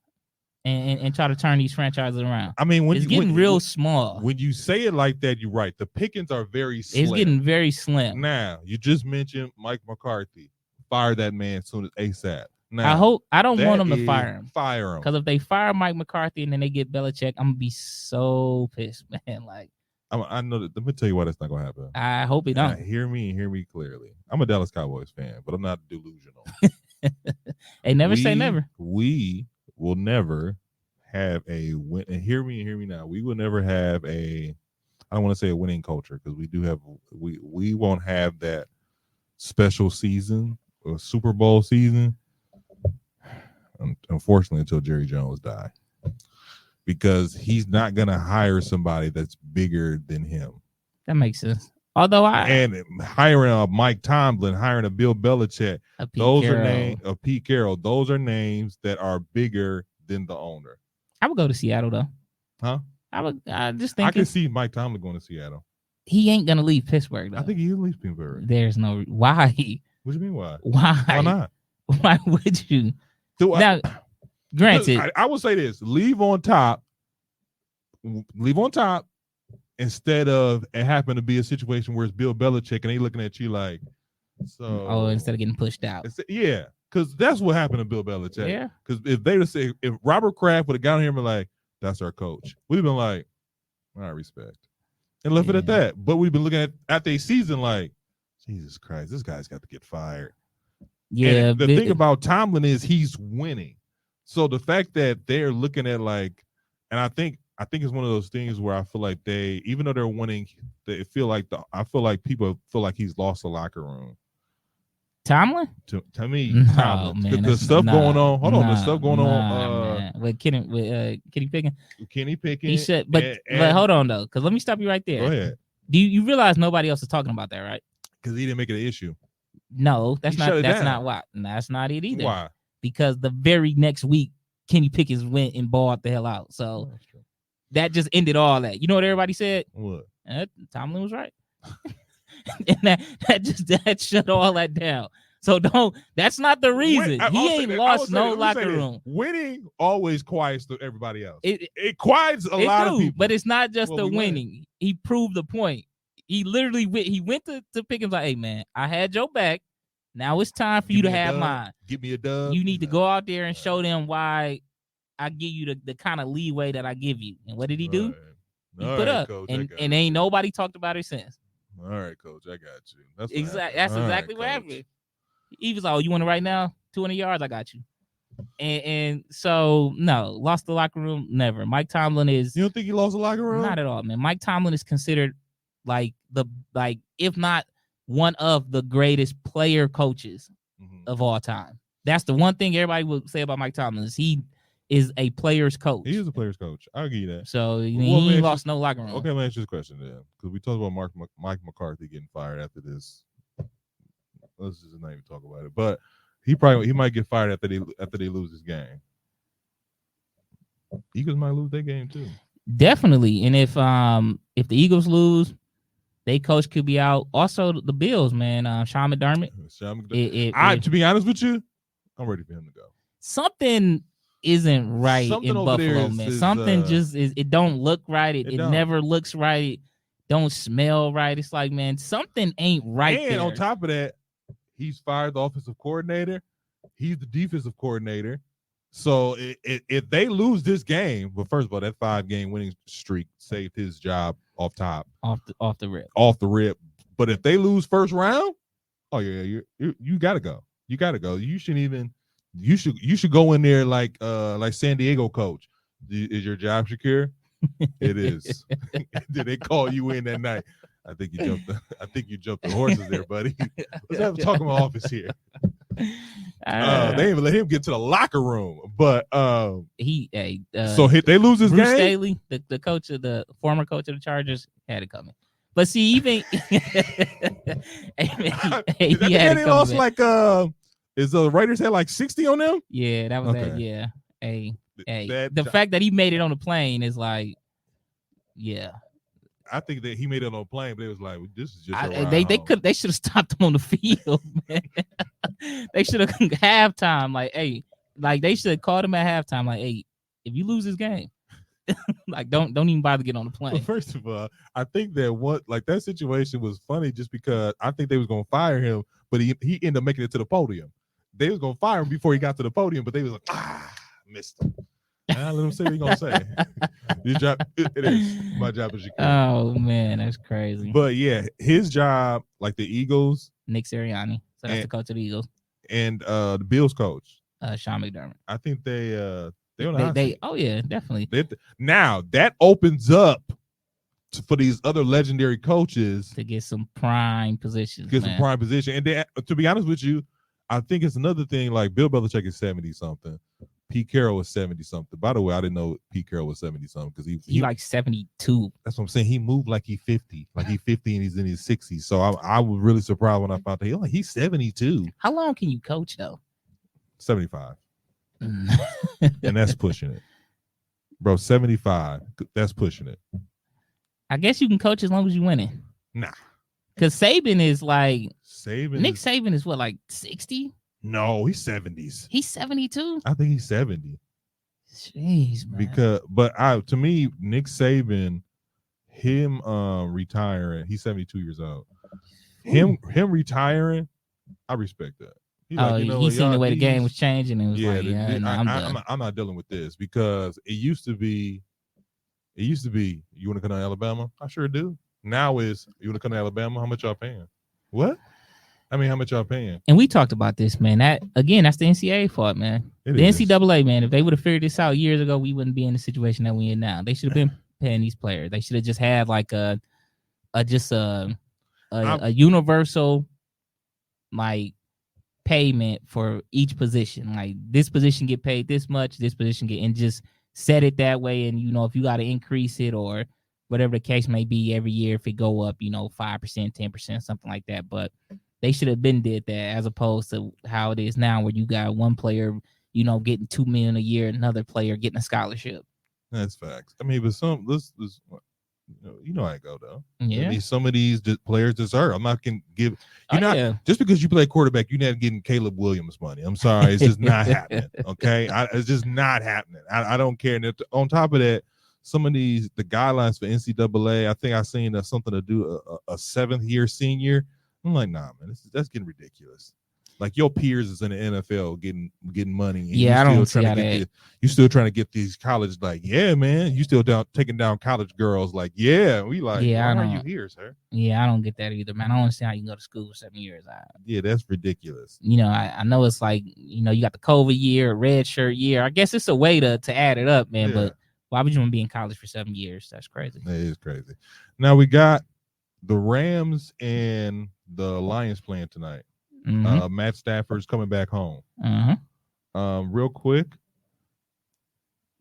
and try to turn these franchises around? It's getting real small. When you say it like that, you're right. The pickings are very slim. It's getting very slim. Now you just mentioned Mike McCarthy. Fire that man as soon as ASAP. Now, I don't want them to fire him. Fire him. Because if they fire Mike McCarthy and then they get Belichick, I'm gonna be so pissed, man. Like I know that. Let me tell you why that's not gonna happen. I hope it don't. Hear me clearly. I'm a Dallas Cowboys fan, but I'm not delusional. Hey, never say never. We will never have a win. And hear me now. We will never have I don't want to say a winning culture because we do have. We won't have that special season or Super Bowl season. Unfortunately, until Jerry Jones die, because he's not going to hire somebody that's bigger than him. That makes sense. Although and hiring a Mike Tomlin, hiring a Bill Belichick, those are names of Pete Carroll. Those are names that are bigger than the owner. I would go to Seattle though. Huh? I just think I can see Mike Tomlin going to Seattle. He ain't going to leave Pittsburgh though. I think he'll leave Pittsburgh. There's no why. What do you mean why? Why not? Why would you? Now, granted, I would say this: leave on top instead of it happen to be a situation where it's Bill Belichick and they looking at you like, so. Oh, instead of getting pushed out. Yeah, because that's what happened to Bill Belichick. Yeah. Because if they would say, if Robert Kraft would have gotten here and been like, that's our coach, we'd have been like, all right, respect, and left it at that. But we've been looking at their season like, Jesus Christ, this guy's got to get fired. Yeah. And the thing about Tomlin is he's winning. So the fact that they're looking at like, and I think it's one of those things where I feel like they, even though they're winning, they feel like I feel like people feel like he's lost the locker room. Tomlin? To me, Tomlin. Man, the stuff going on. Hold on, the stuff going on. With Kenny Pickett. Kenny Pickett. He said, but hold on though, because let me stop you right there. Go ahead. Do you realize nobody else is talking about that, right? Because he didn't make it an issue. No, that's not why. That's not it either. Why? Because the very next week, Kenny Pickett went and balled the hell out. So that just ended all that. You know what everybody said? What? Tomlin was right. And that shut all that down. So that's not the reason. He ain't lost no locker room. Winning always quiets everybody else. It quiets a lot of people. But it's not just the winning. He proved the point. He literally went to Pickens like, hey man, I had your back. Now it's time for you to have mine. Give me a dub. You need to go out there and show them why I give you the kind of leeway that I give you. And what did he do? He put up. Coach, and ain't nobody talked about it since. All right, Coach, I got you. That's exactly what happened. He was like, oh, you want it right now? 200 yards, I got you. And so, no, lost the locker room? Never. Mike Tomlin is... You don't think he lost the locker room? Not at all, man. Mike Tomlin is considered if not one of the greatest player coaches of all time. That's the one thing everybody would say about Mike Tomlin is he is a player's coach. He is a player's coach. I'll give you that. So he lost no locker room. Okay, let me ask you this question then, because we talked about Mike McCarthy getting fired after this. Let's just not even talk about it. But he might get fired after they lose this game. Eagles might lose their game too. Definitely, and if the Eagles lose, they coach could be out. Also, the Bills, man, Sean McDermott. To be honest with you, I'm ready for him to go. Something isn't right in Buffalo, man. Something it don't look right. It never looks right. It don't smell right. It's like, man, something ain't right. And on top of that, he's fired the offensive coordinator. He's the defensive coordinator. So if they lose this game, well, first of all, that 5-game winning streak saved his job off the rip. But if they lose first round, oh yeah, you gotta go. You gotta go. You should go in there like San Diego coach. Is your job secure? It is. Did they call you in that night? I think you jumped the horses there, buddy. Let's have a talk in my office here. They even let him get to the locker room, but so they lose this Bruce game. Staley, the coach of the former coach of the Chargers, had it coming. But see, even he had it lost like is the Raiders had like 60 on them? Yeah, that was that. Yeah, the fact that he made it on the plane is like, yeah. I think that he made it on a plane, but it was like, this is just they should have stopped him on the field, man. They should have halftime, like they should have called him at halftime, like, hey, if you lose this game, like don't even bother getting on the plane. Well, first of all, I think that that situation was funny just because I think they was gonna fire him, but he ended up making it to the podium. They was gonna fire him before he got to the podium, but they was like, missed him. Let him say what he's gonna say. Your job, it is. My job is your kid. Oh man, that's crazy. But yeah, his job, like the Eagles, Nick Sirianni. So that's the coach of the Eagles. And the Bills coach, Sean McDermott. I think they oh yeah, definitely. Now that opens up for these other legendary coaches to get some prime positions. And they, to be honest with you, I think it's another thing. Like Bill Belichick is 70 something. Pete Carroll was 70 something. By the way, I didn't know Pete Carroll was 70 something because he like 72. That's what I'm saying. He moved like he 50, like he 50 and he's in his 60s. So I was really surprised when I found out he's 72. How long can you coach though? 75. And that's pushing it, bro. 75. That's pushing it. I guess you can coach as long as you winning. Nah, because Saban is like Nick Saban is what, like 60? No, he's 70s. He's 72. I think he's 70. Jeez, man. To me, Nick Saban, him retiring, he's 72 years old. Him retiring, I respect that. He's seen the way the game was changing and was I'm done. I'm not dealing with this because it used to be, you want to come to Alabama? I sure do. Now you want to come to Alabama? How much y'all paying? What? I mean, how much y'all paying? And we talked about this, man. That's the NCAA fault, man. NCAA, man, if they would have figured this out years ago, we wouldn't be in the situation that we're in now. They should have been paying these players. They should have just had like a universal like payment for each position. Like this position get paid this much, this position get, and just set it that way. And if you got to increase it or whatever the case may be every year, if it go up, 5%, 10%, something like that. But they should have been did that as opposed to how it is now, where you got one player, getting $2 million a year, another player getting a scholarship. That's facts. I mean, but You know how I go though. Yeah. I mean, some of these players deserve. I'm not gonna give. You're not yeah. just because you play quarterback. You're not getting Caleb Williams money. I'm sorry, it's just not happening. Okay, it's just not happening. I don't care. And on top of that, some of the guidelines for NCAA. I think I seen something to do a 7th year senior. I'm like, nah, man, that's getting ridiculous. Like your peers is in the NFL getting money. And yeah, I don't see how that. You still trying to get these college, like, yeah, man. You still taking down college girls, like, yeah. We like, yeah, why are you here, sir? Yeah, I don't get that either, man. I don't understand how you can go to school for 7 years. Yeah, that's ridiculous. You know, I know it's like, you know, you got the COVID year, red shirt year. I guess it's a way to add it up, man. Yeah. But why would you want to be in college for 7 years? That's crazy. That is crazy. Now we got the Rams and the Lions playing tonight. Mm-hmm. Matt Stafford's coming back home. Mm-hmm. Real quick,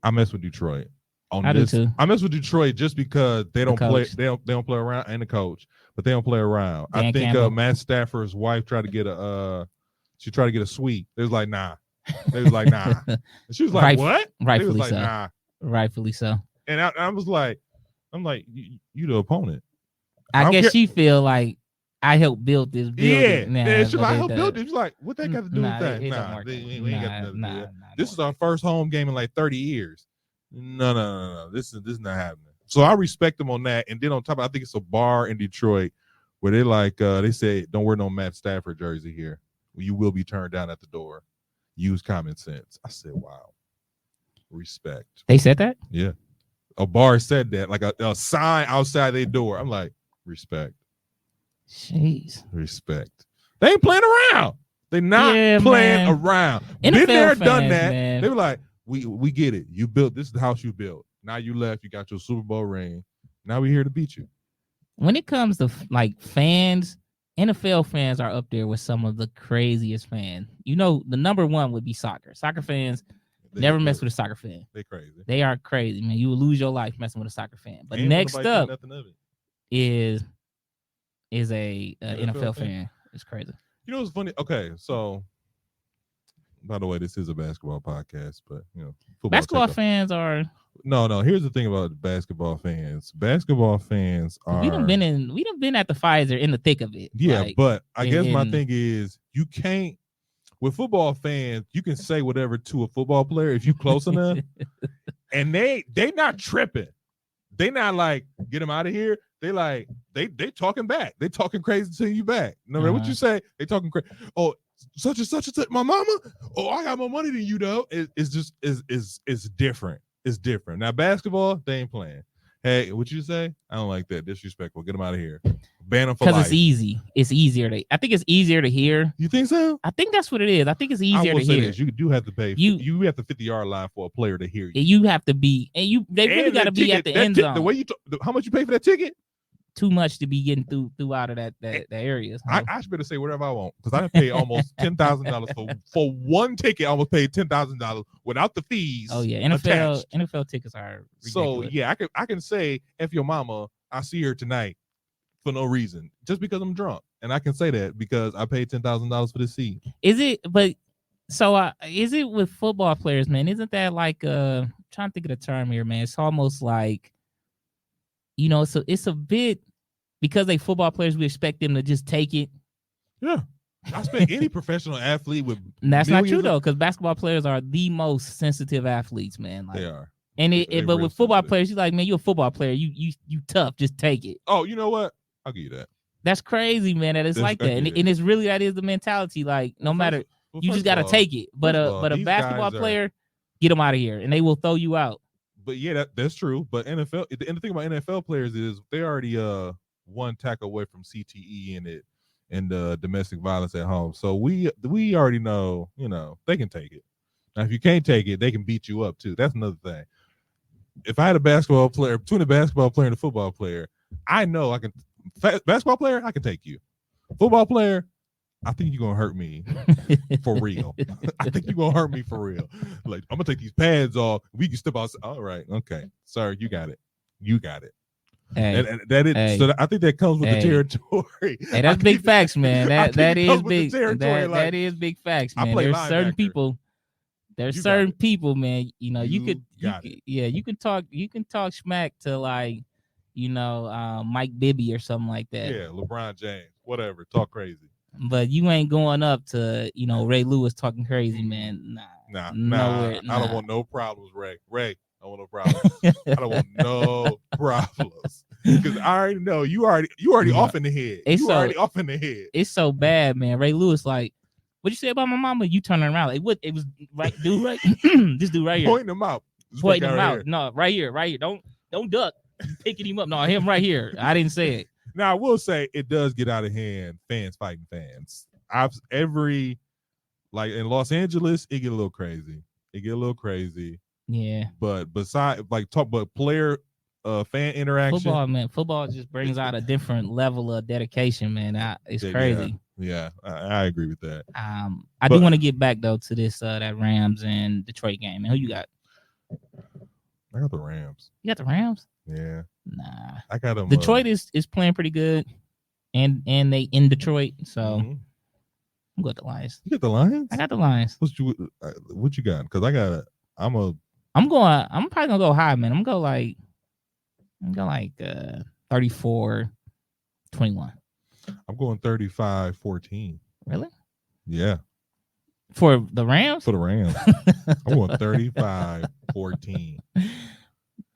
I mess with Detroit on this. Do too. I mess with Detroit just because they don't play. They don't play around, and the coach, but they don't play around. Dan I think Matt Stafford's wife tried to get a suite. They was like, nah. They was like, nah. And she was like, what? Rightfully was like, so. Nah. Rightfully so. And I was like, you the opponent. I guess she feel like I helped build this building. Yeah, she's like, I helped build it. She's like, what that got to do with that? We ain't got nothing to do with that. This is our first home game in like 30 years. No. This is not happening. So I respect them on that. And then on top of it, I think it's a bar in Detroit where they like they say, don't wear no Matt Stafford jersey here. You will be turned down at the door. Use common sense. I said, wow. Respect. They said that? Yeah. A bar said that, like a sign outside their door. I'm like, respect. Jeez. Respect. They ain't playing around. They not playing around. NFL been there, fans, done that. Man. They were like, we get it. You built, this is the house you built. Now you left, you got your Super Bowl ring. Now we're here to beat you. When it comes to like fans, NFL fans are up there with some of the craziest fans. You know, the number one would be soccer. Soccer fans never mess with a soccer fan. They crazy. They are crazy, man. You will lose your life messing with a soccer fan. But next up is a NFL fan. It's crazy. You know what's funny? Okay, so by the way, this is a basketball podcast, but you know, basketball fans are no. Here's the thing about basketball fans. Basketball fans are we done been at the Pfizer in the thick of it. Yeah, like, but I guess my thing is you can't with football fans, you can say whatever to a football player if you close enough, and they not tripping. They not like get them out of here. They like they talking back. They talking crazy to you back. No matter what you say, they talking crazy. Oh, such and such, my mama. Oh, I got more money than you though. It's just is different. It's different. Now basketball, they ain't playing. Hey, what you say? I don't like that. Disrespectful. Get them out of here. Ban them for life. Because it's easy. It's easier to. I think it's easier to hear. You think so? I think that's what it is. I think it's easier to hear. This. You do have to pay. You have the 50-yard line for a player to hear you. You have to be, and they really got to be at the end zone. The way how much you pay for that ticket? Too much to be getting through out of that area. So. I should better say whatever I want because I paid almost $10,000 for one ticket. I almost paid $10,000 without the fees. Oh yeah, NFL tickets are ridiculous. So yeah, I can say F your mama. I see her tonight for no reason, just because I'm drunk, and I can say that because I paid $10,000 for the seat. Is it? But so is it with football players, man? Isn't that like I'm trying to think of the term here, man? It's almost like. You know, so it's a bit because they football players, we expect them to just take it. Yeah. I expect any professional athlete with and that's not true though, because basketball players are the most sensitive athletes, man. Like, they are. And but with football players, you're like, man, you're a football player. You tough, just take it. Oh, you know what? I'll give you that. That's crazy, man. That it's like that. And it's really that is the mentality. Like, no matter you just gotta take it. But a basketball player, get them out of here and they will throw you out. But yeah, that's true. But NFL, the thing about NFL players is they already one tackle away from CTE and domestic violence at home. So we already know, you know, they can take it. Now, if you can't take it, they can beat you up too. That's another thing. If I had a basketball player between a basketball player and a football player, I know I can. Basketball player, I can take you. Football player, I think you're gonna hurt me for real. I think you're gonna hurt me for real. Like, I'm gonna take these pads off. We can step outside. All right, okay, sir, you got it. You got it. Hey, and that is. Hey, so I think that comes with the territory. Hey, that's big facts, man. That is big. That is big facts, man. There's certain people. There's certain people, man. You know, you can talk smack to like Mike Bibby or something like that. Yeah, LeBron James, whatever. Talk crazy. But you ain't going up to, Ray Lewis talking crazy, man. Nah. Nowhere. I don't want no problems, Ray. Ray, I don't want no problems. I don't want no problems. Because I already know you already off in the head. Already off in the head. It's so bad, man. Ray Lewis, like, what'd you say about my mama? You turning around. Like, it was right, dude, right? This dude right here. Pointing him out. Pointing him out. No, right here. Don't duck. Picking him up. No, him right here. I didn't say it. Now I will say it does get out of hand. Fans fighting fans. Like in Los Angeles, it get a little crazy. Yeah. But player fan interaction. Football just brings out a different level of dedication, man. It's crazy. Yeah, I agree with that. I do want to get back though to this that Rams and Detroit game. Man, who you got? I got the Rams. You got the Rams? Yeah. Nah. I got them. Detroit is playing pretty good, and they in Detroit, so I'm going with the Lions. You got the Lions? I got the Lions. What you got? Because I'm probably gonna go high, man. I'm gonna go like 34-21. I'm going 35-14. Really? Yeah. For the Rams? For the Rams. I'm going 35-14.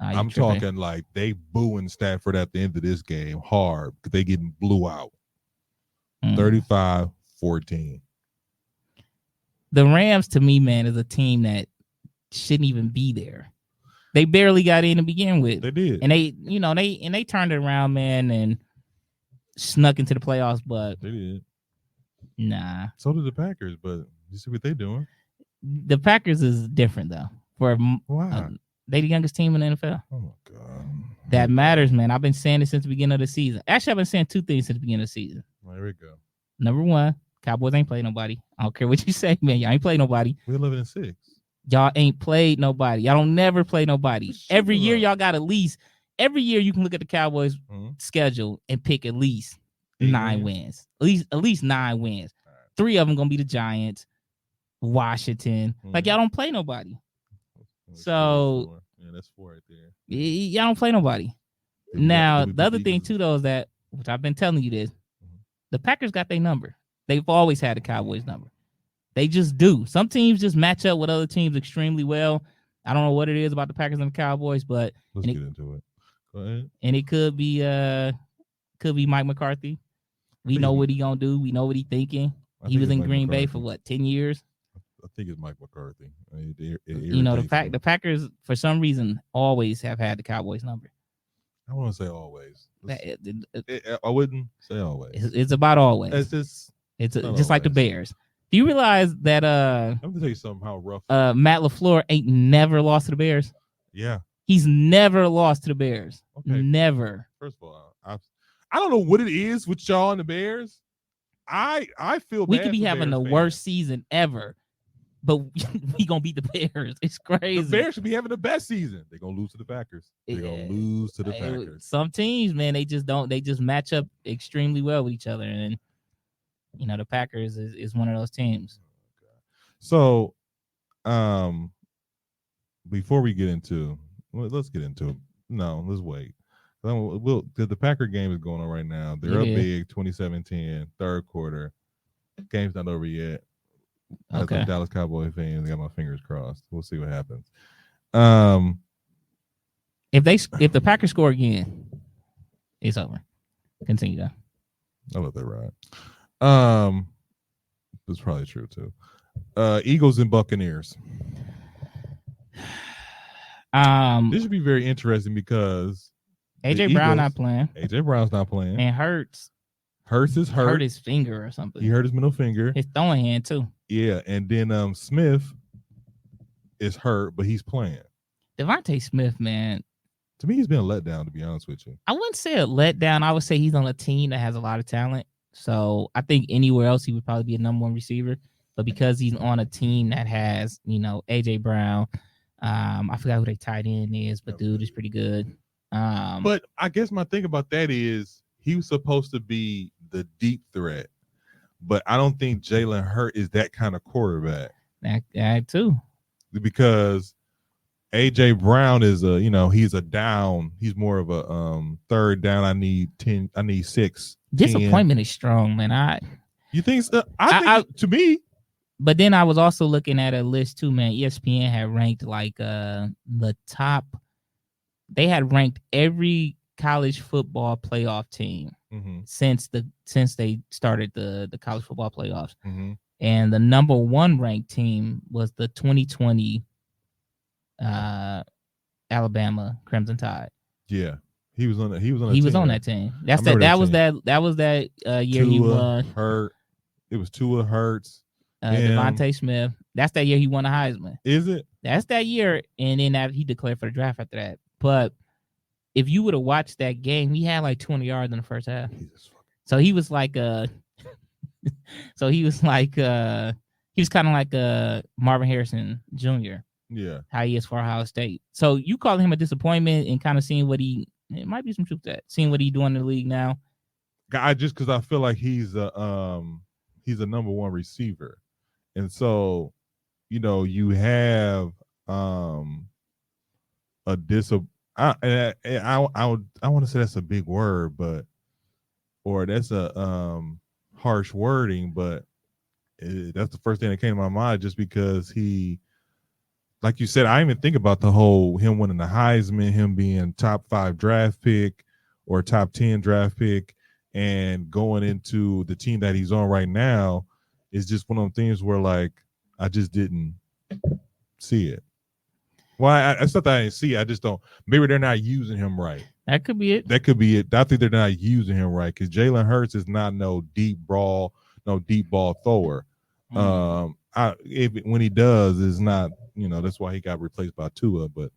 I'm talking like they booing Stafford at the end of this game hard because they getting blew out. 35-14. The Rams, to me, man, is a team that shouldn't even be there. They barely got in to begin with. They did. And they turned it around, man, and snuck into the playoffs, but they did. Nah. So did the Packers, but you see what they doing. The Packers is different though. Why? They the youngest team in the NFL. Oh my God. That matters, man. I've been saying it since the beginning of the season. Actually, I've been saying two things since the beginning of the season. There we go. Number one, Cowboys ain't played nobody. I don't care what you say, man. Y'all ain't played nobody. We're 11-6. Y'all ain't played nobody. Y'all don't never play nobody. Every year y'all got at least. Every year you can look at the Cowboys schedule and pick at least 9 wins. At least 9 wins. 3 of them gonna be the Giants, Washington. Like y'all don't play nobody. So yeah, that's 4 right there. Y'all don't play nobody. Now the other thing too, though, is that, which I've been telling you this, the Packers got their number. They've always had the Cowboys number. They just do. Some teams just match up with other teams extremely well. I don't know what it is about the Packers and the Cowboys, but let's get into it. Go ahead. And it could be Mike McCarthy. We know what he gonna do. We know what he thinking. He was in Green Bay for what, 10 years? I think it's Mike McCarthy. The Packers for some reason always have had the Cowboys number. I want to say always. I wouldn't say always. It's about always. It's just like the Bears. Do you realize that I'm gonna tell you something how rough Matt LaFleur ain't never lost to the Bears? Yeah. He's never lost to the Bears. Okay. Never. First of all, I don't know what it is with y'all and the Bears. I feel we bad could be having the worst season ever, but we gonna beat the Bears. It's crazy. The Bears should be having the best season. They're gonna lose to the Packers. Packers. Some teams, man, they just match up extremely well with each other, and the Packers is one of those teams. So, before we get into, let's get into it. No, let's wait. The Packer game is going on right now. They're up big, 27-10, third quarter. Game's not over yet. Okay. As a Dallas Cowboy fan, I got my fingers crossed. We'll see what happens. If the Packers score again, it's over. Continue though. I'll let that ride. That's probably true too. Eagles and Buccaneers. This should be very interesting because AJ Brown not playing. AJ Brown's not playing. And Hurts is hurt. Hurt his finger or something. He hurt his middle finger. His throwing hand too. Yeah, and then Smith is hurt, but he's playing. Devontae Smith, man. To me, he's been a letdown, to be honest with you. I wouldn't say a letdown. I would say he's on a team that has a lot of talent. So I think anywhere else he would probably be a number 1 receiver. But because he's on a team that has, AJ Brown, I forgot who their tight end is, but dude is pretty good. But I guess my thing about that is he was supposed to be the deep threat, but I don't think Jalen Hurts is that kind of quarterback. That too, because AJ Brown is he's a down. He's more of a third down. I need 10. I need 6. Disappointment 10. Is strong, man. You think so? I think to me. But then I was also looking at a list too, man. ESPN had ranked like the top. They had ranked every college football playoff team since they started the college football playoffs. And the number 1 ranked team was the 2020 Alabama Crimson Tide. Yeah, he was on that. He was on that team. That was that year Tua, he won. Hurt. It was Tua, Hurts, Devontae Smith. That's that year he won a Heisman. Is it? That's that year, and then he declared for the draft after that. But if you would have watched that game, he had like 20 yards in the first half. So he was like he was kind of like Marvin Harrison Jr. Yeah. How he is for Ohio State. So you call him a disappointment and kind of seeing what it might be some truth to that. Seeing what he's doing in the league now. Just because I feel like he's a number 1 receiver. And so, you have I want to say that's a big word, or that's a harsh wording, but that's the first thing that came to my mind just because he, like you said, I didn't even think about the whole him winning the Heisman, him being top 5 draft pick or top 10 draft pick, and going into the team that he's on right now is just one of them things where like I just didn't see it. Well, it's not that I didn't see it. I just don't. Maybe they're not using him right. That could be it. I think they're not using him right because Jalen Hurts is not no deep ball thrower. When he does, is not. That's why he got replaced by Tua, but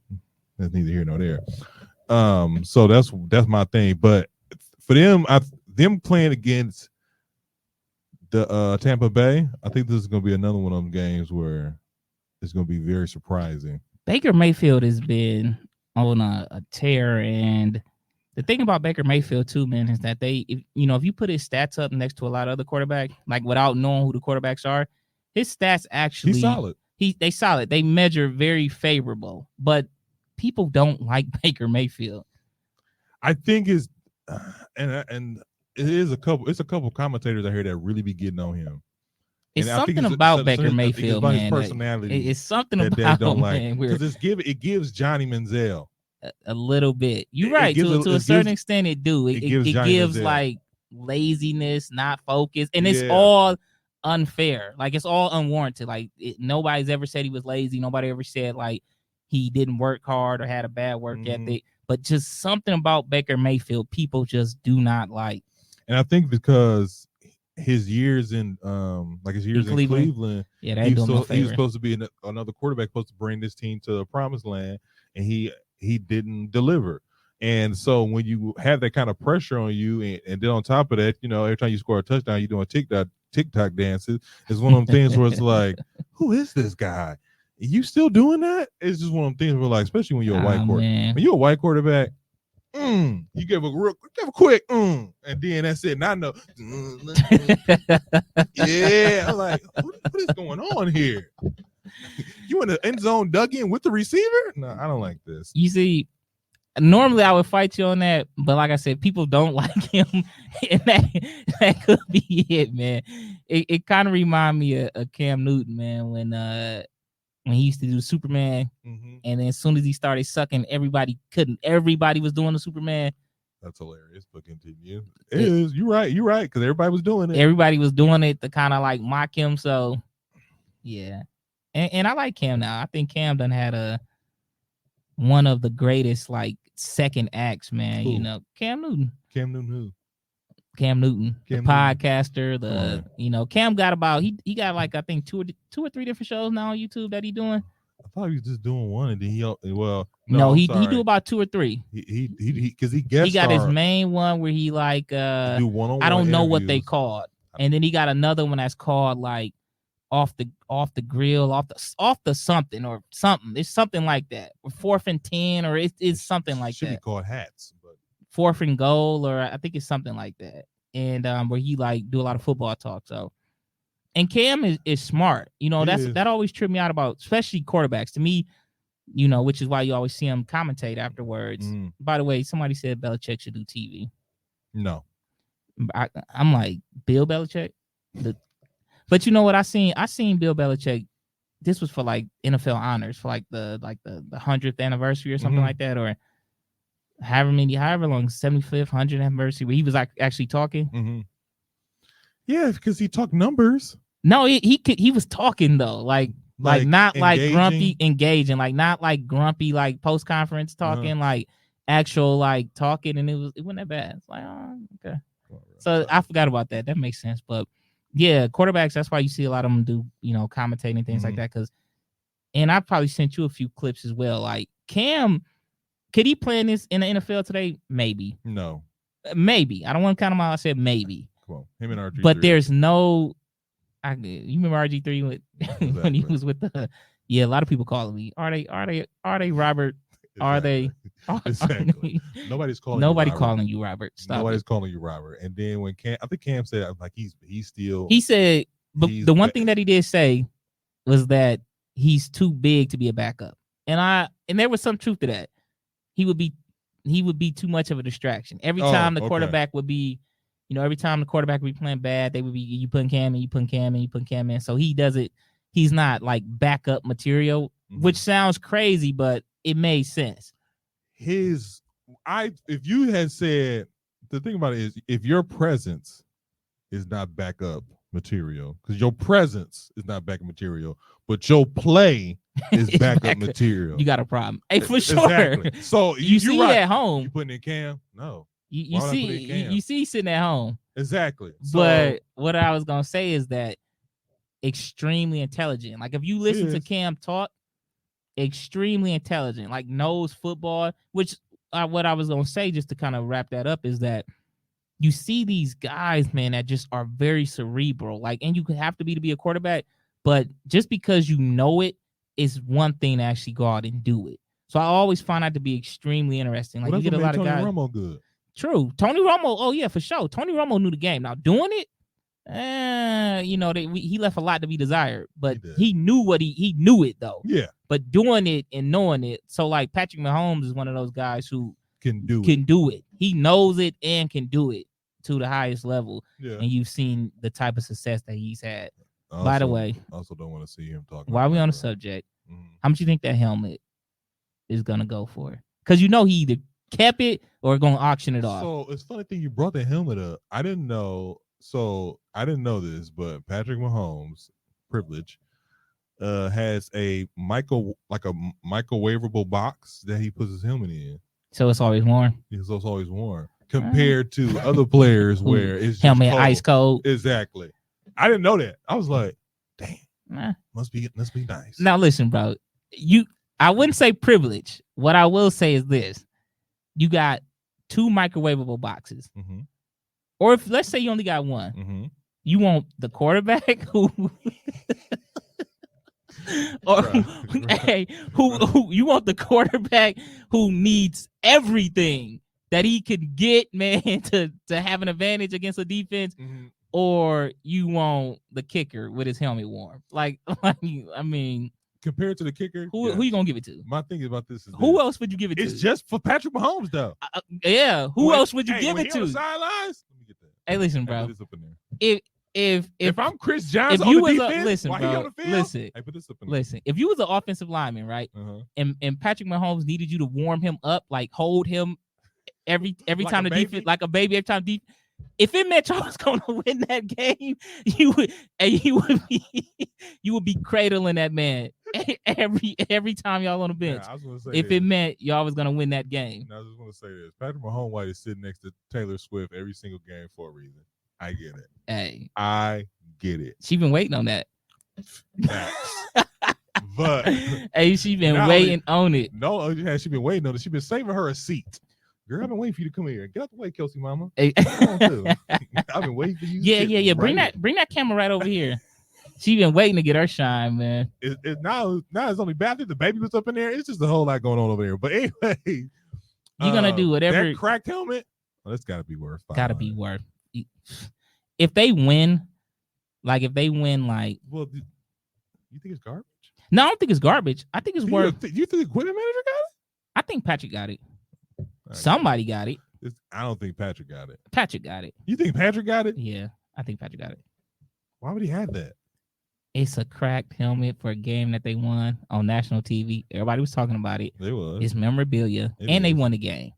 that's neither here nor there. So that's my thing. But for them, them playing against the Tampa Bay, I think this is going to be another one of them games where it's going to be very surprising. Baker Mayfield has been on a tear, and the thing about Baker Mayfield too, man, is that if you put his stats up next to a lot of other quarterbacks, like without knowing who the quarterbacks are, his stats actually he's solid. They solid. They measure very favorable, but people don't like Baker Mayfield. I think and it's a couple commentators out here that really be getting on him. It's something about Baker Mayfield, man. His personality. It's something that about they don't him, like because it gives Johnny Manziel a little bit. You're right. To a certain extent, it do. It gives like laziness, not focus, and it's all unfair. Like it's all unwarranted. Like nobody's ever said he was lazy. Nobody ever said like he didn't work hard or had a bad work ethic. But just something about Baker Mayfield, people just do not like. And I think because his years in Cleveland, yeah, he was supposed to be another quarterback, supposed to bring this team to the promised land, and he didn't deliver. And so when you have that kind of pressure on you, and then on top of that, every time you score a touchdown, you're doing TikTok dances. It's one of them things where it's like, who is this guy? Are you still doing that? It's just one of them things where like, especially when you're a white quarterback. When you're a white quarterback, you give a quick, and then that's it. Not no, yeah. I'm like, what is going on here? You in the end zone dug in with the receiver? No, I don't like this. You see, normally I would fight you on that, but like I said, people don't like him, and that could be it, man. It kind of remind me of Cam Newton, man, when he used to do Superman, and then as soon as he started sucking, everybody was doing the Superman. That's hilarious, but continue. It is. You're right, because everybody was doing it. Everybody was doing it to kind of like mock him, so yeah. And I like Cam now. I think Cam done had one of the greatest like second acts, man. Who? Cam Newton. Cam Newton who? Cam Newton, podcaster. Cam got about he got like I think two or three different shows now on YouTube that he doing. I thought he was just doing one, and then he do about 2 or 3. He because he got his main one where he like do one-on-one I don't know interviews. what they called, and then he got another one that's called like off the grill, off the something or something. It's something like that. Or 4th and 10, or it's something like should that. Should be called hats, but 4th and goal, or I think it's something like that. And where he like do a lot of football talk. So, and Cam is smart. That always tripped me out about, especially quarterbacks. To me, you know, which is why you always see him commentate afterwards. By the way, somebody said Belichick should do TV. No. I'm like, Bill Belichick? But you know what I seen Bill Belichick. This was for like NFL honors for like the 100th anniversary or something like that, or however long, 75th, 100th anniversary, where he was like actually talking. Yeah, because he talked numbers. No, he was talking though, like not engaging. Like grumpy engaging, like not like grumpy like post conference talking, like actual like talking, and it wasn't that bad. It's like, oh, okay. So I forgot about that. That makes sense, but. Yeah, quarterbacks, that's why you see a lot of them do, you know, commentating and things like that. And I probably sent you a few clips as well. Like, Cam, could he play in the NFL today? Maybe. No. Maybe. I don't want to count him out. I said maybe. Come on. Him and RG3. But there's no... you remember RG3 when he was with the... Yeah, a lot of people calling me. Are they Robert? Exactly. Exactly. Nobody's calling you Robert. Stop Nobody's calling you Robert. And then when I think Cam said, like, he's still. He said, but the one thing that he did say was that he's too big to be a backup, and there was some truth to that. He would be too much of a distraction. Every time the quarterback would be, you know, every time the quarterback would be playing bad, they would be you putting Cam in, you putting Cam in, you putting Cam in. So he does it. He's not like backup material, which sounds crazy, but it made sense. If you had said, the thing about it is, if your presence is not backup material, because your presence is not backup material, but your play is backup material, you got a problem. Hey, for sure. Exactly. So you see right. At home. You putting in Cam? No. You see sitting at home. Exactly. So, but what I was gonna say is that extremely intelligent. Like if you listen to Cam talk, extremely intelligent, like knows football, which what I was gonna say, just to kind of wrap that up, is that you see these guys, man, that just are very cerebral, like, and you have to be a quarterback, but just because you know it is one thing to actually go out and do it. So I always find that to be extremely interesting. Like, you get a lot of guys. Tony Romo good. True, Tony Romo. Oh yeah, for sure. Tony Romo knew the game. Now doing it, you know, he left a lot to be desired, but he knew he knew it though. Yeah. But doing it and knowing it, so like Patrick Mahomes is one of those guys who can do it. He knows it and can do it to the highest level. Yeah. And you've seen the type of success that he's had. By the way, I also don't want to see him talking. While we on the subject, how much you think that helmet is gonna go for? Because you know he either kept it or gonna auction it off. So it's funny thing you brought the helmet up. I didn't know this, but Patrick Mahomes, privilege, has a microwavable box that he puts his helmet in. So it's always warm. Yeah, so it's always warm compared to other players where it's just helmet cold. Ice cold. Exactly. I didn't know that. I was like, damn, must be nice. Now listen, bro. I wouldn't say privilege. What I will say is this: you got 2 microwavable boxes. Or if let's say you only got one, you want the quarterback who, or who you want the quarterback who needs everything that he can get, man, to have an advantage against a defense, or you want the kicker with his helmet warm. Like I mean, compared to the kicker, who you gonna give it to? My thing about this is who else would you give it to? It's just for Patrick Mahomes, though. Yeah, who else would you give it to? Sidelines. Let me get that. Hey, listen, bro. Put this up in there. If I'm Chris Johnson, if you on the was defense, listen, why bro, he on the field? listen, hey, put this up in listen. If you was an offensive lineman, right, and Patrick Mahomes needed you to warm him up, like hold him every like time the defense, like a baby, every time defense. If it meant y'all was gonna win that game, you would be cradling that man every time y'all on the bench. Yeah, if it meant y'all was gonna win that game. I just want to say this: Patrick Mahomes White is sitting next to Taylor Swift every single game for a reason. I get it. Hey, I get it. She been waiting on that. But hey, she been waiting on it. No, she been waiting on it. She been saving her a seat. Girl, I've been waiting for you to come here. Get out the way, Kelsey Mama. Hey. Come on, I've been waiting for you. Yeah. Bring that camera right over here. She been waiting to get her shine, man. Now it's only bad that the baby was up in there. It's just a whole lot going on over there. But anyway, you're gonna do whatever. That cracked helmet. Well, that's gotta be worth. Gotta be worth. If they win, like, well, you think it's garbage? No, I don't think it's garbage. I think it's worth. You think the equipment manager got it? I think Patrick got it. Somebody got it. I don't think Patrick got it. Patrick got it. You think Patrick got it? Yeah, I think Patrick got it. Why would he have that? It's a cracked helmet for a game that they won on national TV. Everybody was talking about it. It was. It's memorabilia, they won the game.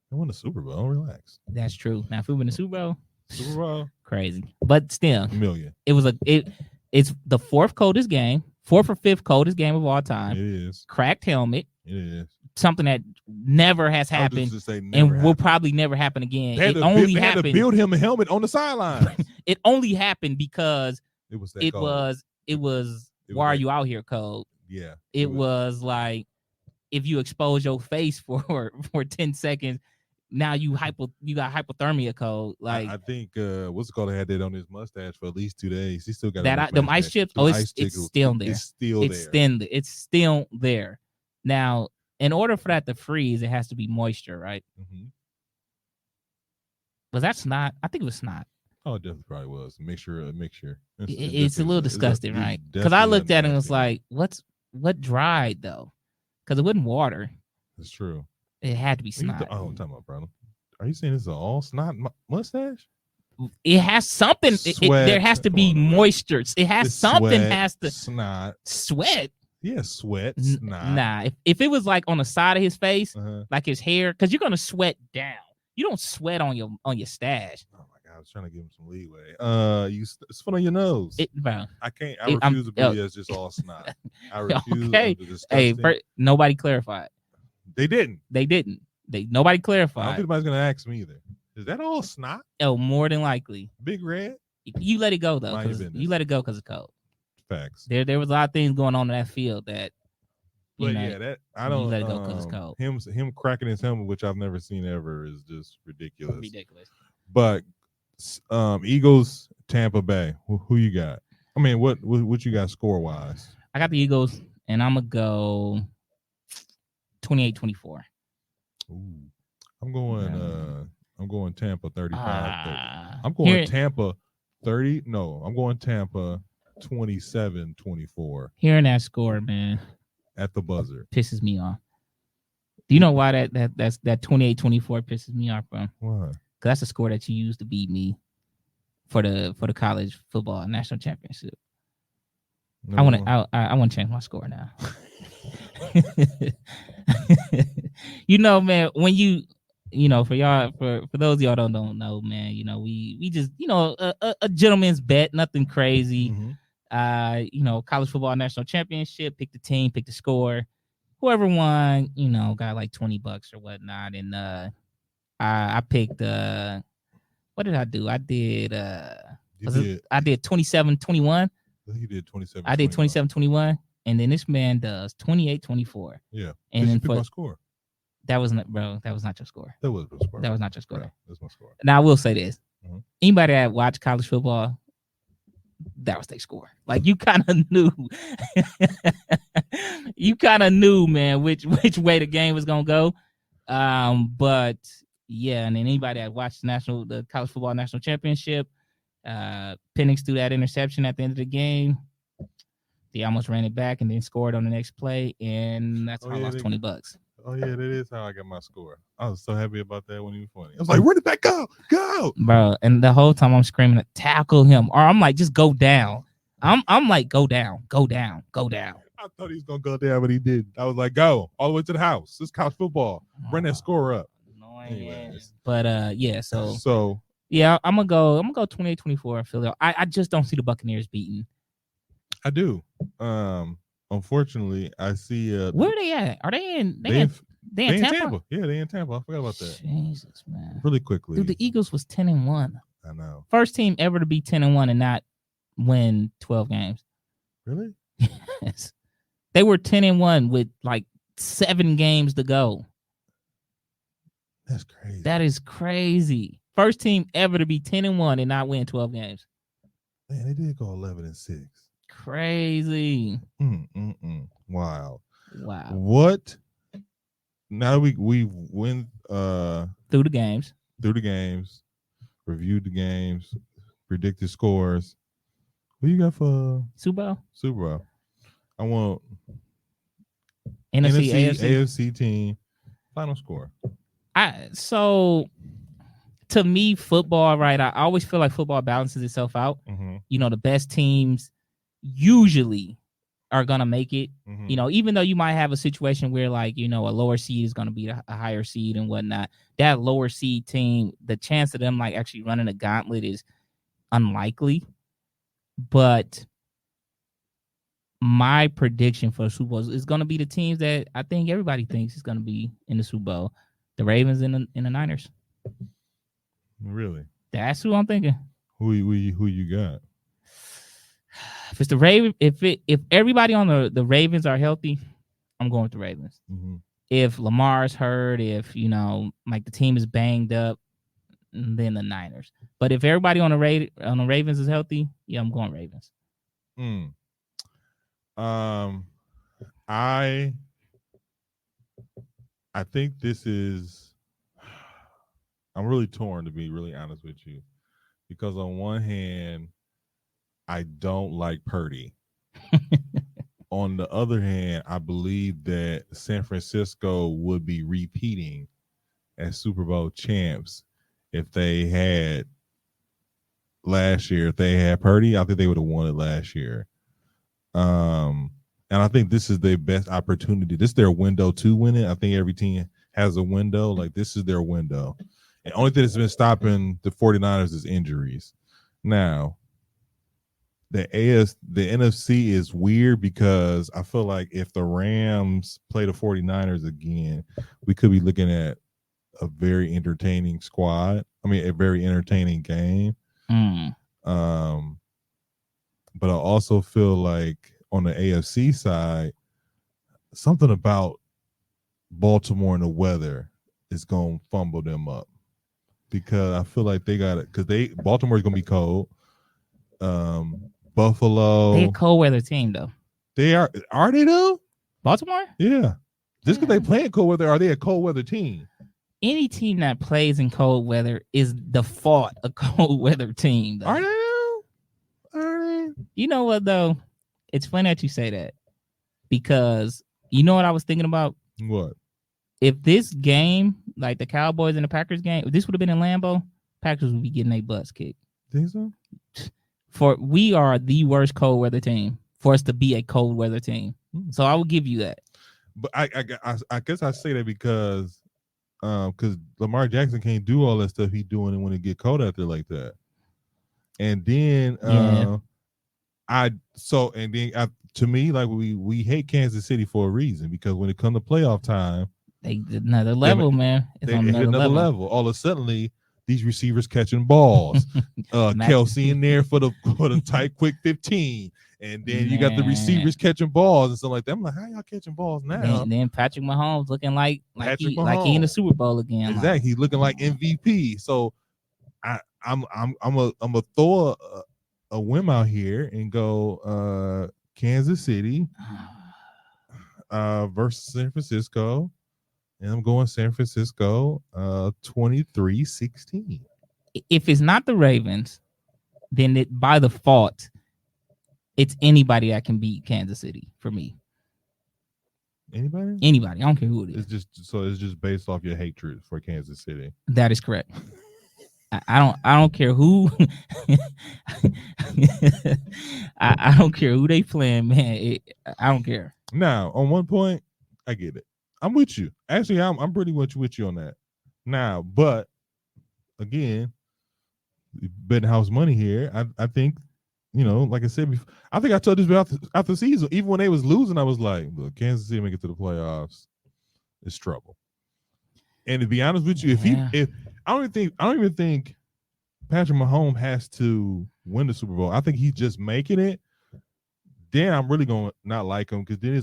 They won the Super Bowl. Relax. That's true. Now, if we win the Super Bowl, crazy. But still, $1 million. It was it's the fourth or fifth coldest game of all time. It is. Cracked helmet. It is. Something that never has happened will probably never happen again. They had to build him a helmet on the sideline. It only happened because it was why are you out here code? Yeah. It was like if you expose your face for 10 seconds, now you got hypothermia code. Like I think what's it called? Had that on his mustache for at least 2 days. He still got that. Them ice chips. It's still there. It's still there. Now, in order for that to freeze, it has to be moisture, right? Mm-hmm. Was that snot? I think it was snot. Oh, it definitely probably was. Mixture. It's a little disgusting, right? Because I looked at it and was like, what dried though? Because it wasn't water. It's true. It had to be snot. I'm talking about, bro. Are you saying this is an all snot mustache? It has something. There has to be moisture. It has something. Has to snot. Sweat. Yeah, sweat. Snot. Nah. If it was like on the side of his face, like his hair, because you're gonna sweat down. You don't sweat on your stash. Oh my god, I was trying to give him some leeway. It's fun on your nose. Bro. I can't. I refuse to believe it's just all snot. I refuse. Okay. Hey, nobody clarified. They didn't. Nobody clarified. I don't think anybody's gonna ask me either. Is that all snot? Oh, more than likely. Big Red. You let it go though. You let it go because it's cold. Facts. There was a lot of things going on in that field that. That I don't let it go because it's cold. Him cracking his helmet, which I've never seen ever, is just ridiculous. But Eagles, Tampa Bay. Who you got? I mean, what you got score wise? I got the Eagles, and I'm gonna go 28-24. Ooh, I'm going Tampa 35. I'm going Tampa 30. No, I'm going Tampa 27-24. Hearing that score, man, at the buzzer pisses me off. Do you know why that's 28-24 pisses me off, bro? Why? Because that's the score that you used to beat me for the college football national championship. No. I want to change my score now. You know, man, when for y'all, for those of y'all don't know, man, we just, a gentleman's bet, nothing crazy. Mm-hmm. College football national championship, pick the team, pick the score. Whoever won, got like $20 or whatnot. And I picked what did I do? I did I did 27-21. You did 27. I did 27-21. And then this man does 28-24. Yeah. And then my score. That was not your score. That was my score. That was not your score. Yeah, that's my score. Now I will say this. Mm-hmm. Anybody that watched college football, that was their score. Like you kind of knew. You kind of knew, man, which way the game was gonna go. But yeah, and then anybody that watched the college football national championship, Penix threw that interception at the end of the game. They almost ran it back and then scored on the next play, and that's how I lost $20. Oh yeah, that is how I got my score. I was so happy about that when he was funny. I was like, "Run it back, go, bro!" And the whole time I'm screaming, "Tackle him!" Or I'm like, "Just go down." I'm like, "Go down, go down, go down." I thought he was gonna go down, but he didn't. I was like, "Go all the way to the house. This is college football. Run that score up." Anyways. But yeah, so yeah, I'm gonna go 28-24 Philly. I just don't see the Buccaneers beating. I do. Unfortunately, I see. Where are they at? Are they in? They in Tampa? Yeah, they in Tampa. I forgot about that. Jesus, man. Really quickly, dude. The Eagles was 10-1. I know. First team ever to be 10-1 and not win 12 games. Really? Yes. They were 10-1 with like 7 games to go. That's crazy. That is crazy. First team ever to be 10-1 and not win 12 games. Man, they did go 11-6. Crazy. Wow. What? Now we win through the games, reviewed the games, predicted scores. What you got for Super Bowl? Super Bowl. I want NFC, NFC, AFC. AFC team. Final score. So to me, football, right? I always feel like football balances itself out. Mm-hmm. You know, the best teams usually are gonna make it. Mm-hmm. You know, even though you might have a situation where, like, you know, a lower seed is gonna beat a higher seed and whatnot, that lower seed team, the chance of them like actually running a gauntlet is unlikely. But my prediction for the Super Bowl is going to be the teams that I think everybody thinks is going to be in the Super Bowl: the Ravens and the Niners. Really? That's who I'm thinking. Who you got? If it's the Raven, if everybody on the Ravens are healthy, I'm going with the Ravens. Mm-hmm. If Lamar's hurt, if you know, like the team is banged up, then the Niners. But if everybody on the Ravens is healthy, yeah, I'm going Ravens. I think this is. I'm really torn, to be really honest with you, because on one hand, I don't like Purdy. On the other hand, I believe that San Francisco would be repeating as Super Bowl champs if they had last year. If they had Purdy, I think they would have won it last year. And I think this is their best opportunity. This is their window to win it. I think every team has a window. Like, this is their window. And the only thing that's been stopping the 49ers is injuries. Now, the NFC is weird because I feel like if the Rams play the 49ers again, we could be looking at a very entertaining squad. I mean, a very entertaining game. But I also feel like on the AFC side, something about Baltimore and the weather is going to fumble them up, because I feel like they got it, because Baltimore is going to be cold. Buffalo, they're a cold weather team though. They are they though? Baltimore? Yeah. Just because they play in cold weather, are they a cold weather team? Any team that plays in cold weather is default a cold weather team though. Are they though? Are they? You know what though? It's funny that you say that, because you know what I was thinking about? What? If this game, like the Cowboys and the Packers game, if this would have been in Lambeau, Packers would be getting their butts kicked. Think so? We are the worst cold weather team for us to be a cold weather team. So I will give you that. But I guess I say that because Lamar Jackson can't do all that stuff he's doing when it get cold out there like that. And then to me, like, we hate Kansas City for a reason, because when it comes to playoff time, they another level, man. It's on another level. All of a sudden, these receivers catching balls. Kelsey in there for the tight, quick 15. And then you got the receivers catching balls and stuff like that. I'm like, how y'all catching balls now? And then Patrick Mahomes looking like he in the Super Bowl again. Exactly. He's looking like MVP. So I'm a throw a whim out here and go Kansas City versus San Francisco. And I'm going San Francisco 23-16. If it's not the Ravens, then by default, it's anybody that can beat Kansas City for me. Anybody? Anybody. I don't care who it is. It's just based off your hatred for Kansas City. That is correct. I don't care who I don't care who they playing, man. I don't care. Now, on one point, I get it. I'm with you. Actually, I'm pretty much with you on that. Now, but again, betting house money here. I think, like I said before, I think I told this after the season. Even when they was losing, I was like, look, Kansas City make it to the playoffs, it's trouble. And to be honest with you, if I don't even think Patrick Mahomes has to win the Super Bowl. I think he's just making it. Then I'm really gonna not like him, because then he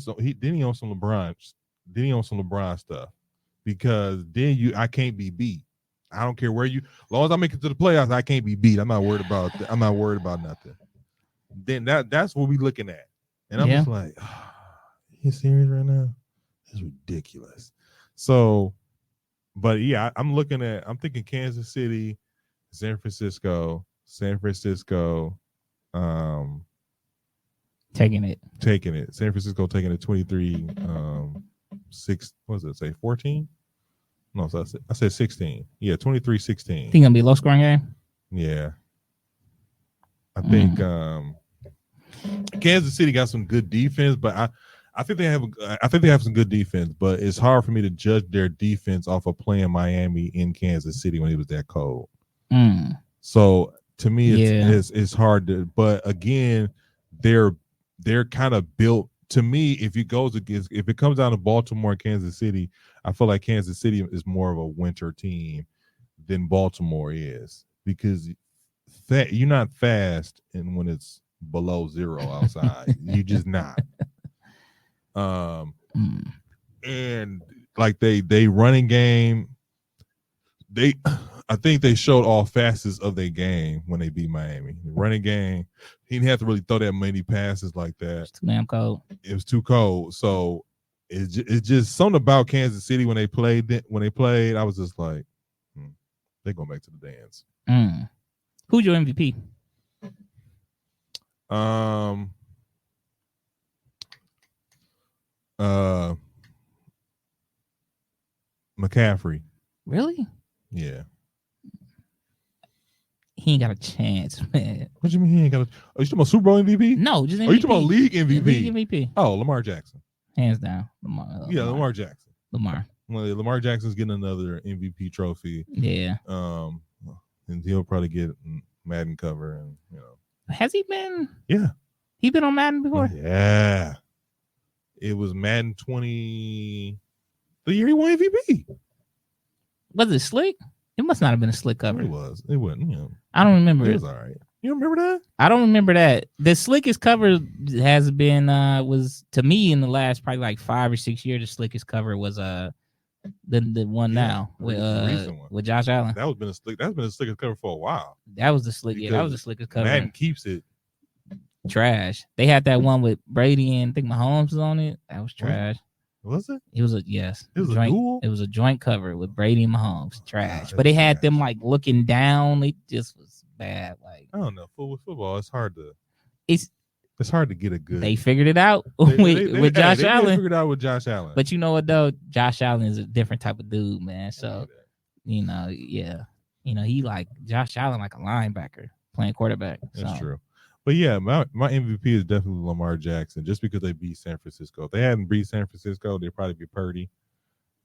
on some LeBron. Then he on some LeBron stuff, because then I can't be beat. I don't care where as long as I make it to the playoffs, I can't be beat. I'm not worried about nothing. Then that's what we looking at, and I'm just like, you serious right now? It's ridiculous. So, but yeah, I'm thinking Kansas City, San Francisco. Taking it. San Francisco taking it 23. 6. What does it say? 14? No, so I said 16. Yeah, 23-16. Think gonna be a low scoring game. Yeah, I think Kansas City got some good defense, but I think they have some good defense, but it's hard for me to judge their defense off of playing Miami in Kansas City when it was that cold. So to me, it's hard to. But again, they're kind of built. To me, if it comes down to Baltimore and Kansas City, I feel like Kansas City is more of a winter team than Baltimore is, because you're not fast and when it's below zero outside. You're just not. And like they running game, I think they showed all facets of their game when they beat Miami. The running game, he didn't have to really throw that many passes like that. It's too damn cold. It was too cold. So it's just something about Kansas City when they played. I was just like, they're going back to the dance. Who's your MVP? McCaffrey. Really? Yeah. He ain't got a chance, man. What do you mean he ain't got a? Are you talking about Super Bowl MVP? No, just MVP. Are you talking about league MVP? League MVP. Oh, Lamar Jackson. Hands down. Lamar Jackson. Lamar. Well, Lamar Jackson's getting another MVP trophy. Yeah. And he'll probably get Madden cover, and Has he been? Yeah. He been on Madden before? Yeah. It was Madden 20. The year he won MVP. Was it slick? It must not have been a slick cover. It was. It wasn't. I don't remember it. It was all right. You remember that? I don't remember that. The slickest cover has been was, to me, in the last probably like 5 or 6 years, the slickest cover was the one now with Josh Allen. That's been the slickest cover for a while. That was the slickest cover. Madden keeps it trash. They had that one with Brady and I think Mahomes was on it. That was trash. Was it? It was a yes. It was a joint, duel? It was a joint cover with Brady and Mahomes. Trash. But it had them like looking down. It just was bad. Like, I don't know. With football, it's hard to get a good. They figured it out with Josh Allen. They figured it out with Josh Allen. But you know what though? Josh Allen is a different type of dude, man. So he like Josh Allen like a linebacker playing quarterback. That's true. But yeah, my MVP is definitely Lamar Jackson, just because they beat San Francisco. If they hadn't beat San Francisco, they'd probably be Purdy.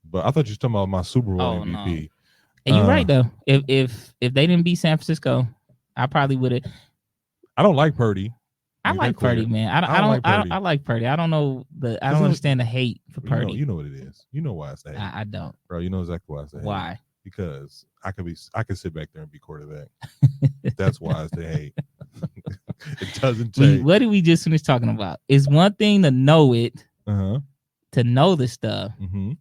But I thought you were talking about my Super Bowl MVP. No. And you're right though. If they didn't beat San Francisco, I probably would have. I don't like Purdy. I like Purdy, man. I like Purdy. I don't know I don't understand the hate for Purdy. You know what it is. You know why it's the hate. I don't. Bro, you know exactly why it's the hate. Why? Because I could sit back there and be quarterback. That's why it's the hate. It doesn't take. What did we just finish talking about? It's one thing to know it, to know the stuff. Mm-hmm.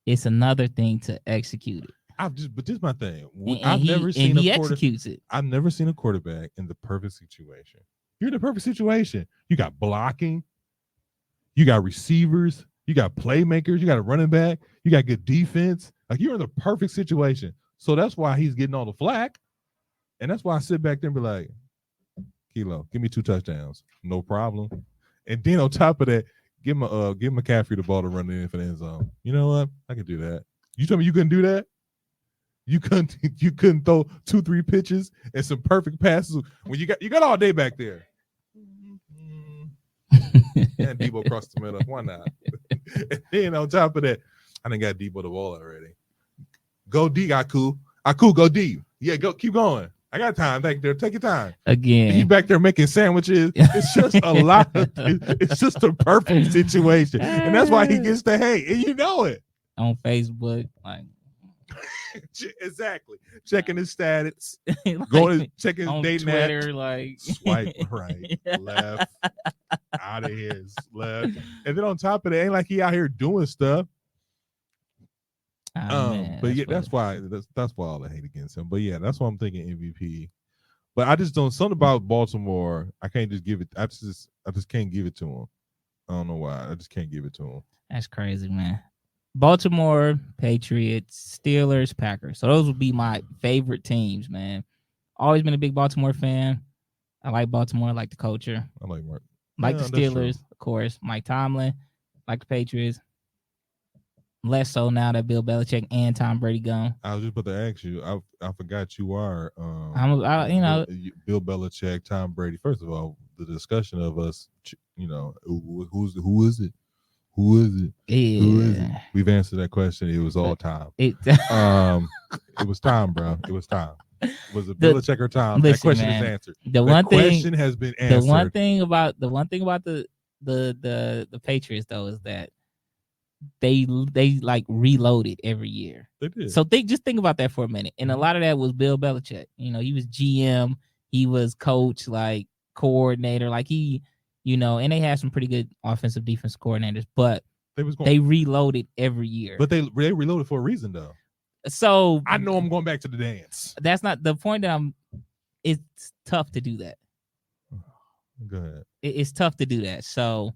It's another thing to execute it. But this is my thing. He executes it. I've never seen a quarterback in the perfect situation. You're in the perfect situation. You got blocking, you got receivers, you got playmakers, you got a running back, you got good defense. Like, you're in the perfect situation. So that's why he's getting all the flack. And that's why I sit back there and be like, Kilo, give me 2 touchdowns. No problem. And then on top of that, give McCaffrey the ball to run in for the end zone. You know what? I can do that. You told me you couldn't do that? You couldn't throw 2-3 pitches and some perfect passes when you got all day back there. And Debo crossed the middle. Why not? And then on top of that, I done got Debo the ball already. Go D, Aku. Aku, go D. Yeah, go. Keep going. I got time back there. Take your time. Again. He's back there making sandwiches. It's just a lot. It's just a perfect situation. And that's why he gets the hate. And you know it. On Facebook. Like. Exactly. Checking his status. Like, going to checking his dating Twitter, app. like. Swipe right. Left. Out of here. Left. And then on top of that, ain't like he out here doing stuff. Man, but yeah, that's why all the hate against him. But yeah, that's why I'm thinking MVP. But I just don't. Something about Baltimore, I can't just give it. I just can't give it to him. I don't know why. I just can't give it to him. That's crazy, man. Baltimore, Patriots, Steelers, Packers. So those would be my favorite teams, man. Always been a big Baltimore fan. I like Baltimore. I like the culture. I like Like the Steelers, of course. Mike Tomlin, like the Patriots. Less so now that Bill Belichick and Tom Brady gone. I was just about to ask you. I forgot you are. Bill Belichick, Tom Brady. First of all, the discussion of us, who is it? Who is it? Yeah. Who is it? We've answered that question. It was all Tom. It was Tom, bro. It was Tom. Was it Belichick or Tom? That question is answered. The question has been answered. The one thing about the Patriots though is that they like reloaded every year. They did. So just think about that for a minute. And a lot of that was Bill Belichick. He was GM, he was coach, like coordinator, like he, and they had some pretty good offensive defense coordinators, but they reloaded every year. But they reloaded for a reason though. So I know I'm going back to the dance. That's not the point it's tough to do that. Go ahead. It's tough to do that. So,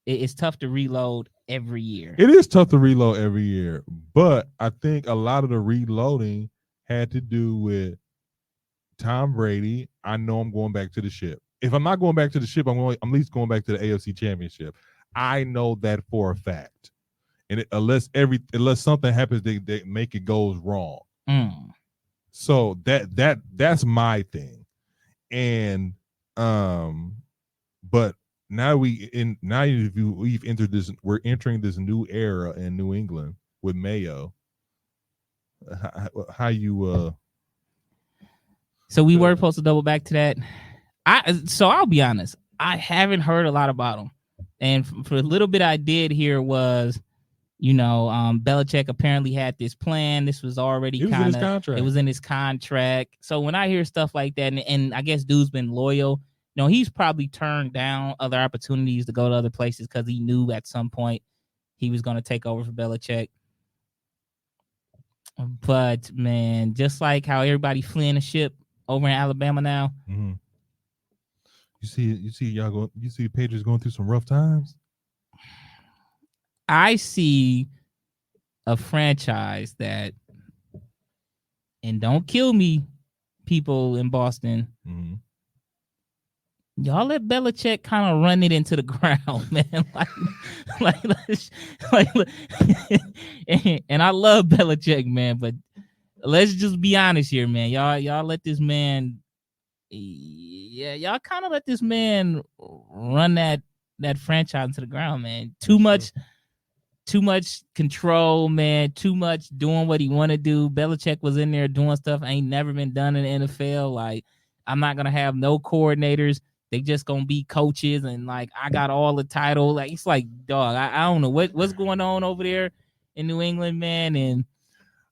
it's tough to reload every year. It is tough to reload every year, but I think a lot of the reloading had to do with Tom Brady. I know I'm going back to the ship. If I'm not going back to the ship, I'm at least going back to the AFC Championship. I know that for a fact. And unless something happens, they make it goes wrong. So that's my thing. And but now we've entered this. We're entering this new era in New England with Mayo. How you? So we were supposed to double back to that. I'll be honest. I haven't heard a lot about him, and for a little bit I did hear was, Belichick apparently had this plan. This was already kind of. It was in his contract. So when I hear stuff like that, and I guess dude's been loyal. He's probably turned down other opportunities to go to other places because he knew at some point he was going to take over for Belichick. But man, just like how everybody fleeing the ship over in Alabama now. Mm-hmm. You see Patriots going through some rough times. I see a franchise that, and don't kill me, people in Boston. Mm-hmm. Y'all let Belichick kind of run it into the ground, man. And I love Belichick, man, but let's just be honest here, man. Y'all let this man, y'all kind of let this man run that franchise into the ground, man. Too much control, man. Too much doing what he want to do. Belichick was in there doing stuff ain't never been done in the NFL. Like, I'm not gonna have no coordinators. They just gonna be coaches, and like I got all the title. Like, it's like, dog, I don't know what's going on over there in New England, man. And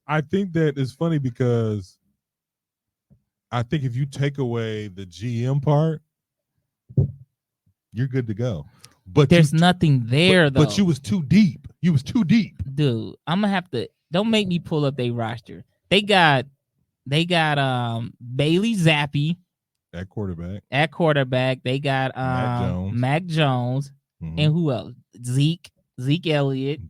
I think that it's funny because I think if you take away the GM part, you're good to go. But there's nothing there though. But you was too deep. Dude, I'm gonna have to. Don't make me pull up their roster. They got Bailey Zappi. At quarterback. They got Mac Jones. Mm-hmm. And who else? Zeke Elliott.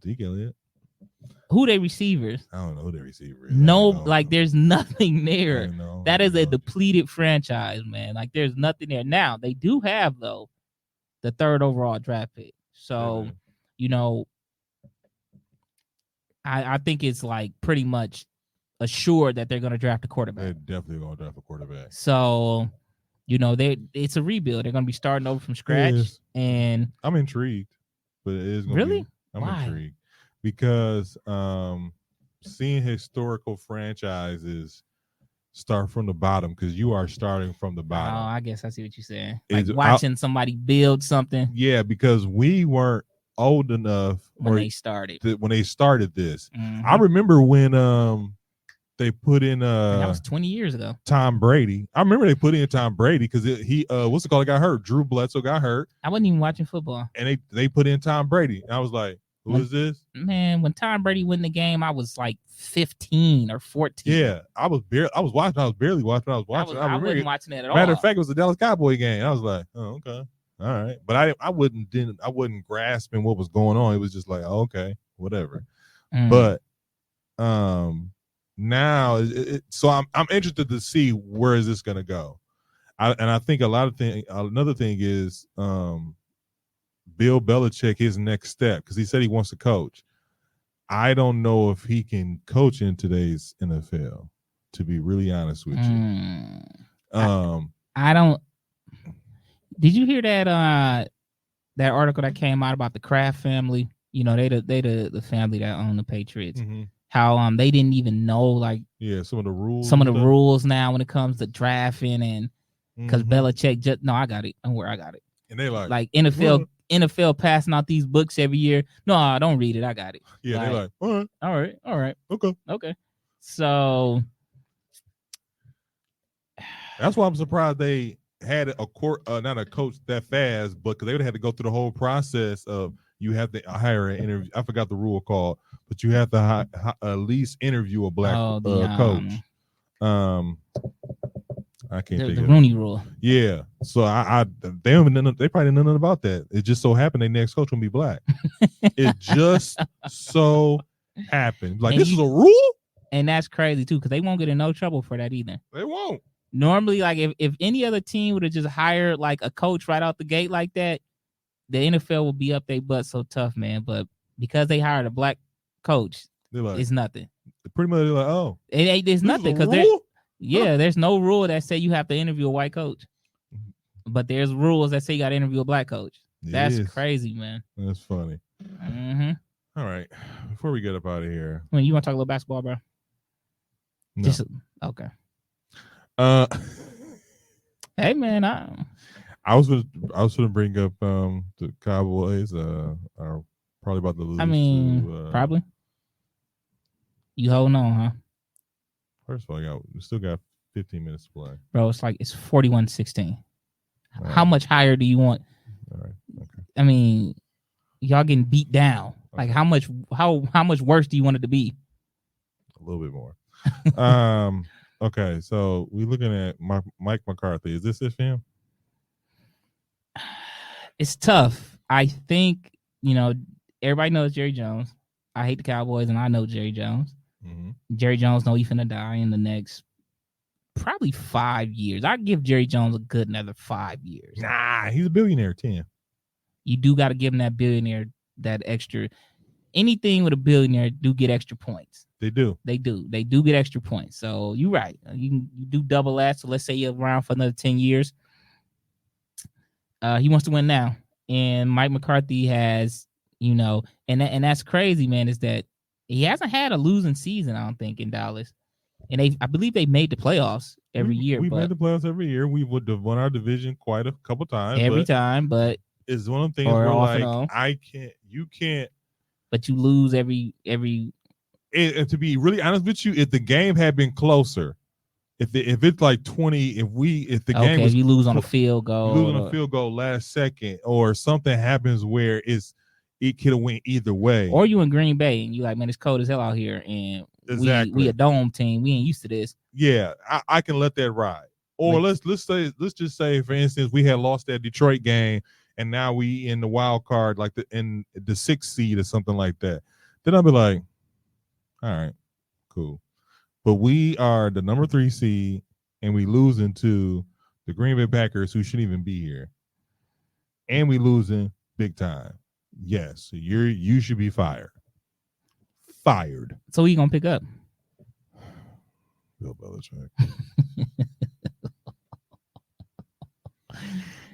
Who they receivers? I don't know who their receivers. No, like there's nothing there. That is a depleted franchise, man. Like there's nothing there. Now they do have though the 3rd overall draft pick. So, I think it's like pretty much assured that they're gonna draft a quarterback. They're definitely gonna draft a quarterback. So it's a rebuild. They're going to be starting over from scratch, and I'm intrigued. But it is going really. I'm intrigued because seeing historical franchises start from the bottom, because you are starting from the bottom. Oh, I guess I see what you're saying. Like watching somebody build something. Yeah, because we weren't old enough when they started this. Mm-hmm. I remember when they put in and that was 20 years ago. Tom Brady. I remember they put in Tom Brady because he got hurt. Drew Bledsoe got hurt. I wasn't even watching football. And they put in Tom Brady. And I was like, who is this? Man, when Tom Brady won the game, I was like 15 or 14. Yeah, I was barely watching. I wasn't watching it at all. Matter of fact, it was the Dallas Cowboy game. I was like, oh, okay. All right. But I wasn't grasping what was going on. It was just like, oh, okay, whatever. But now so I'm interested to see where is this going to go. I think another thing is Bill Belichick, his next step, because he said he wants to coach. I don't know if he can coach in today's NFL, to be really honest with you. I don't. Did you hear that that article that came out about the Kraft family? You know, they the family that own the Patriots. Mm-hmm. How they didn't even know, like, some of the rules. Some of the rules now when it comes to drafting, and because Mm-hmm. Belichick just I got it. Don't worry, I got it. And they like NFL passing out these books every year. No, I don't read it. I got it. Yeah, like, they're like, all right, okay. So that's why I'm surprised they had not a coach that fast, but because they would have had to go through the whole process of you have to hire an interview. I forgot the rule called, but you have to at least interview a black coach. I can't think the of Rooney Rule. Yeah, so they probably didn't know nothing about that. It just so happened their next coach will be black. It just so happened. Like, this is a rule, and that's crazy too, because they won't get in no trouble for that either. They won't. Normally, like if any other team would have just hired like a coach right out the gate like that, the NFL would be up their butt so tough, man. But because they hired a black coach, like, it's nothing. Pretty much, they're like, there's nothing, because there's no rule that say you have to interview a white coach, but there's rules that say you got to interview a black coach. That's crazy, man. That's funny. Mm-hmm. All right, before we get up out of here, you want to talk a little basketball, bro? No. Okay. Hey man, I was gonna bring up the Cowboys are probably about to lose. I mean, probably. You holding on, huh? First of all, we still got 15 minutes to play. Bro, it's 41-16. Right. How much higher do you want? All right. Okay. I mean, y'all getting beat down. Okay. Like, how much worse do you want it to be? A little bit more. Okay, so we're looking at Mike McCarthy. Is this it for him? It's tough. I think, everybody knows Jerry Jones. I hate the Cowboys, and I know Jerry Jones. Mm-hmm. Jerry Jones know he's finna die in the next probably 5 years. I'd give Jerry Jones a good another 5 years. Nah, he's a billionaire. 10. You do got to give him that billionaire, that extra. Anything with a billionaire do get extra points. They do. They do get extra points. So you're right. You do double that. So let's say you're around for another 10 years. He wants to win now. And Mike McCarthy has, and that's crazy, man, is that he hasn't had a losing season, I don't think, in Dallas. And I believe they made the playoffs every year. We made the playoffs every year. We would have won our division quite a couple times. Every time, but it's one of the things where you can't. But you lose every. And to be really honest with you, if the game had been closer, if it's like 20, if the game was, you lose on a field goal, losing a field goal last second, or something happens where it could have went either way, or you in Green Bay and you like, man, it's cold as hell out here, and we a dome team, we ain't used to this. Yeah, I can let that ride. Or let's just say, for instance, we had lost that Detroit game, and now we in the wild card, like in the 6th seed or something like that. Then I'll be like, all right, cool. But we are the number 3 seed, and we losing to the Green Bay Packers, who shouldn't even be here, and we losing big time. Yes, you should be fired. So who you gonna pick up? Bill Belichick.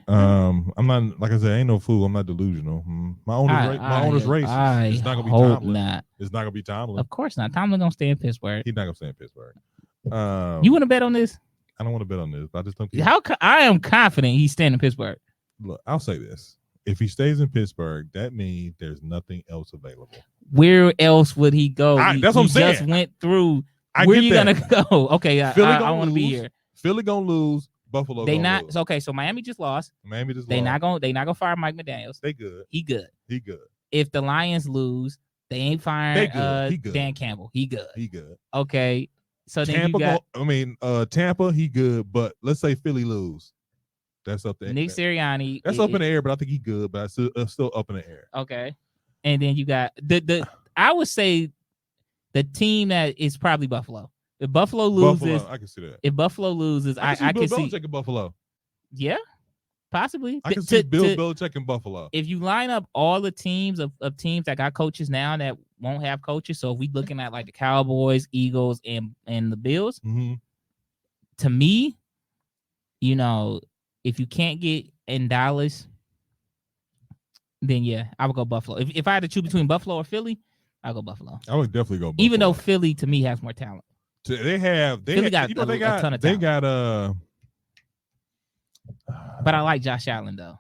I'm not, like I said, I ain't no fool. I'm not delusional. My owner's racist. It's not gonna be Tomlin. It's not gonna be Tomlin. Of course not. Tomlin gonna stay in Pittsburgh. He's not gonna stay in Pittsburgh. You want to bet on this? I don't want to bet on this. I just don't care. I am confident he's staying in Pittsburgh. Look, I'll say this: if he stays in Pittsburgh, that means there's nothing else available. Where else would he go? That's what I'm saying. Just went through. Where you gonna go? Okay, I want to be here. Philly gonna lose. Buffalo. They not lose. Okay. So Miami just lost. They not gonna fire Mike McDaniels. They good. He good. He good. If the Lions lose, they ain't firing Dan Campbell. He good. He good. Okay. So then Tampa, he good. But let's say Philly lose. That's up there. Nick Sirianni. That's up in the air, but I think he good. But it's still up in the air. Okay. And then you got the I would say the team that is probably Buffalo. If Buffalo loses, I can see that. If Buffalo loses, I can see Buffalo. Yeah, possibly. I can see Bill Belichick in Buffalo. If you line up all the teams of teams that got coaches now that won't have coaches, so if we looking at like the Cowboys, Eagles, and the Bills, to me, you know, if you can't get in Dallas, then yeah, I would go Buffalo. If I had to choose between Buffalo or Philly, I'll go Buffalo. I would definitely go Buffalo. Even though Philly to me has more talent. They got a ton of talent. But I like Josh Allen though.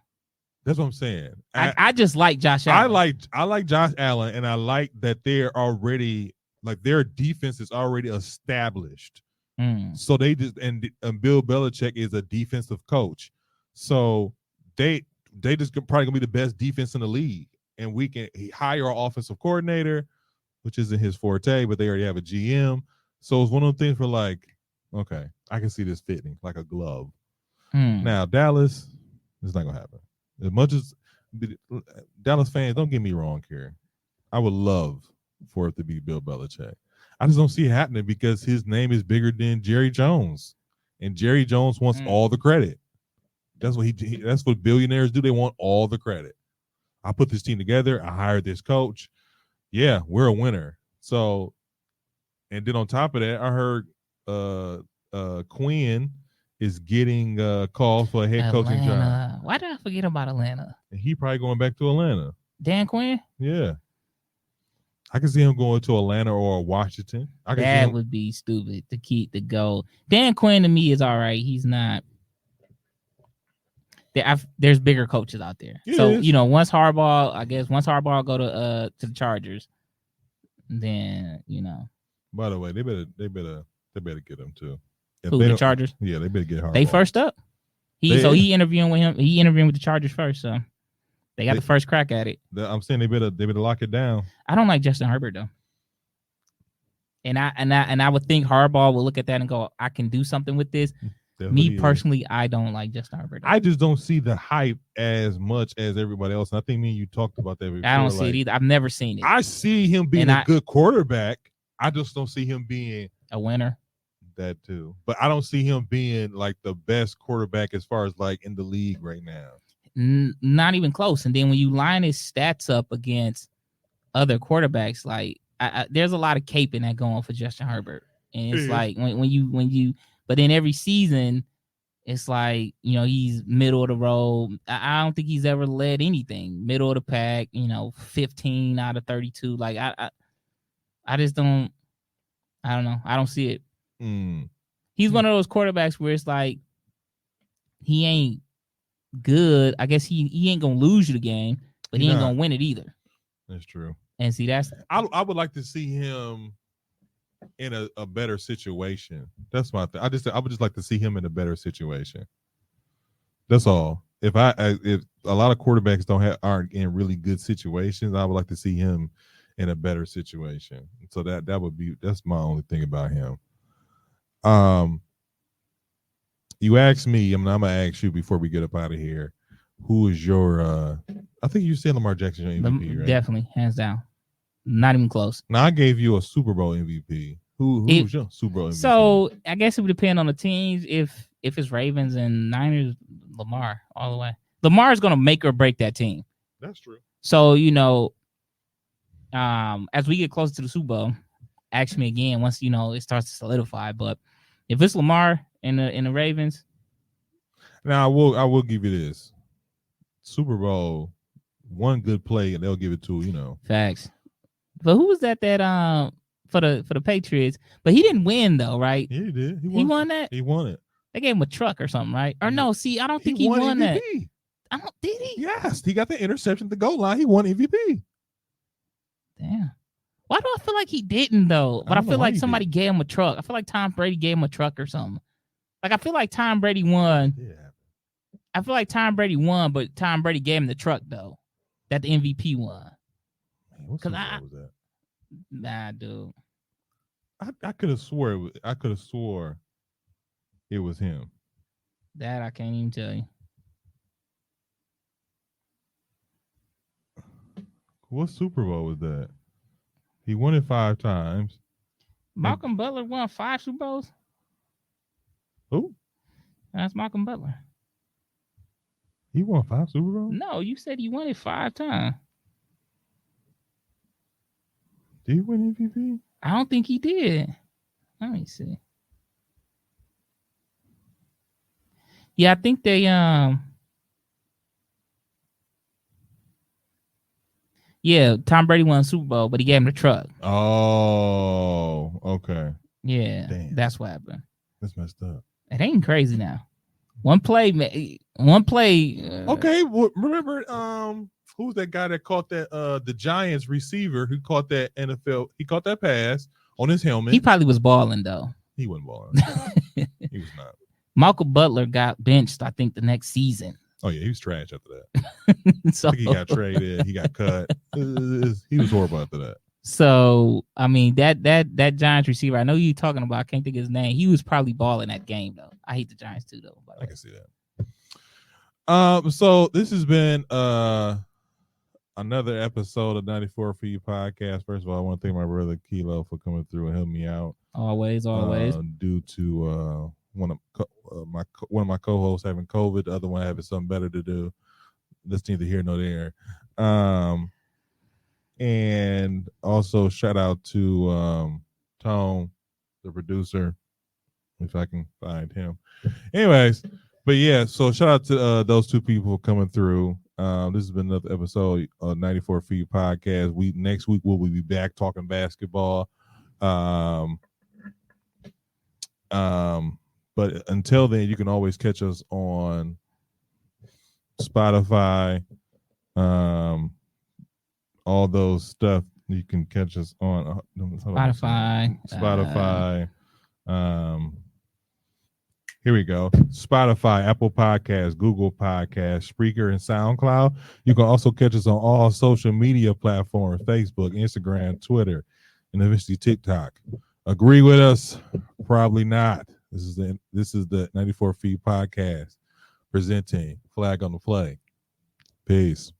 That's what I'm saying. I just like Josh Allen. I like Josh Allen, and I like that they're already like their defense is already established. So they just and Bill Belichick is a defensive coach, so they just probably gonna be the best defense in the league. And we can hire our offensive coordinator, which isn't his forte, but they already have a GM. So it's one of the things where like, okay, I can see this fitting like a glove. Now Dallas, it's not gonna happen. As much as Dallas fans, don't get me wrong here, I would love for it to be Bill Belichick. I just don't see it happening because his name is bigger than Jerry Jones, and Jerry Jones wants all the credit. That's what that's what billionaires do. They want all the credit. I put this team together. I hired this coach. Yeah, we're a winner. So, and then on top of that, I heard Quinn is getting calls for a head coaching job. Why did I forget about Atlanta? And he probably going back to Atlanta. Dan Quinn? Yeah. I can see him going to Atlanta or Washington. That would be stupid to keep the goal. Dan Quinn to me is all right. He's not. There's bigger coaches out there. You know, once Harbaugh go to the Chargers, then you know. By the way, they better get him too. Who, the Chargers? Yeah, they better get Harbaugh. They first up. He interviewing with him. He interviewing with the Chargers first, so they got the first crack at it. I'm saying they better lock it down. I don't like Justin Herbert though. And I would think Harbaugh will look at that and go, I can do something with this. Me personally, I don't like Justin Herbert. I just don't see the hype as much as everybody else. And I think me and you talked about that before. I don't see it either. I've never seen it. I see him being a good quarterback. I just don't see him being a winner. That too. But I don't see him being like the best quarterback as far as like in the league right now. Not even close. And then when you line his stats up against other quarterbacks, like there's a lot of caping that going for Justin Herbert. And it's like when you but then every season, it's like, you know, he's middle of the road. I don't think he's ever led anything. Middle of the pack, you know, 15 out of 32. Like, I just don't, I don't know. I don't see it. He's one of those quarterbacks where it's like, he ain't good. I guess he ain't going to lose you the game, but he ain't going to win it either. That's true. And see, I would like to see him in a better situation. That's my thing. I would just like to see him in a better situation. That's all. If a lot of quarterbacks aren't in really good situations, I would like to see him in a better situation. So that's my only thing about him. You asked me, I'm gonna ask you before we get up out of here. Who is your I think you said Lamar Jackson your MVP, right? Definitely, hands down. Not even close. Now I gave you a Super Bowl MVP. Who's your Super Bowl MVP? So I guess it would depend on the teams. If it's Ravens and Niners, Lamar all the way. Lamar is gonna make or break that team. That's true. So you know, as we get closer to the Super Bowl, ask me again once you know it starts to solidify. But if it's Lamar in the Ravens, now I will give you this. Super Bowl, one good play and they'll give it to, you know. Facts. But who was that for the Patriots? But he didn't win though, right? Yeah, he did. He won that? He won it. They gave him a truck or something, right? Or no, see, I don't think he won that. Did he? Yes, he got the interception at the goal line. He won MVP. Damn. Why do I feel like he didn't though? But I feel like somebody gave him a truck. I feel like Tom Brady gave him a truck or something. Like I feel like Tom Brady won. Yeah. I feel like Tom Brady won, but Tom Brady gave him the truck though. That the MVP won. What was that? Nah, dude. I could have swore it was him. That I can't even tell you. What Super Bowl was that? He won it 5 times. Malcolm Butler won 5 Super Bowls? Who? That's Malcolm Butler. He won 5 Super Bowls? No, you said he won it 5 times. Did he win MVP? I don't think he did. Let me see. Yeah, I think they yeah, Tom Brady won a Super Bowl, but he gave him the truck. Oh, okay. Yeah, that's what happened. That's messed up. It ain't crazy now. One play. Okay, well, remember, who's that guy that caught that? The Giants receiver who caught that NFL. He caught that pass on his helmet. He probably was balling though. He wasn't balling. He was not. Malcolm Butler got benched, I think, the next season. Oh yeah, he was trash after that. So I think he got traded. He got cut. He was horrible after that. So I mean that Giants receiver, I know you're talking about. I can't think of his name. He was probably balling that game though. I hate the Giants too though. I can see that. So this has been another episode of 94 for You podcast. First of all, I want to thank my brother Kilo for coming through and helping me out. Always. Due to one of my co-hosts having COVID, the other one having something better to do. That's neither here nor there. And also shout out to Tone, the producer, if I can find him. Anyways, but yeah, so shout out to those two people coming through. This has been another episode of 94 for You podcast. Next week we'll be back talking basketball. But until then, you can always catch us on Spotify, all those stuff. You can catch us on Spotify. Here we go. Spotify, Apple Podcasts, Google Podcasts, Spreaker, and SoundCloud. You can also catch us on all social media platforms: Facebook, Instagram, Twitter, and eventually TikTok. Agree with us? Probably not. This is the 94 Feet podcast presenting Flag on the Play. Peace.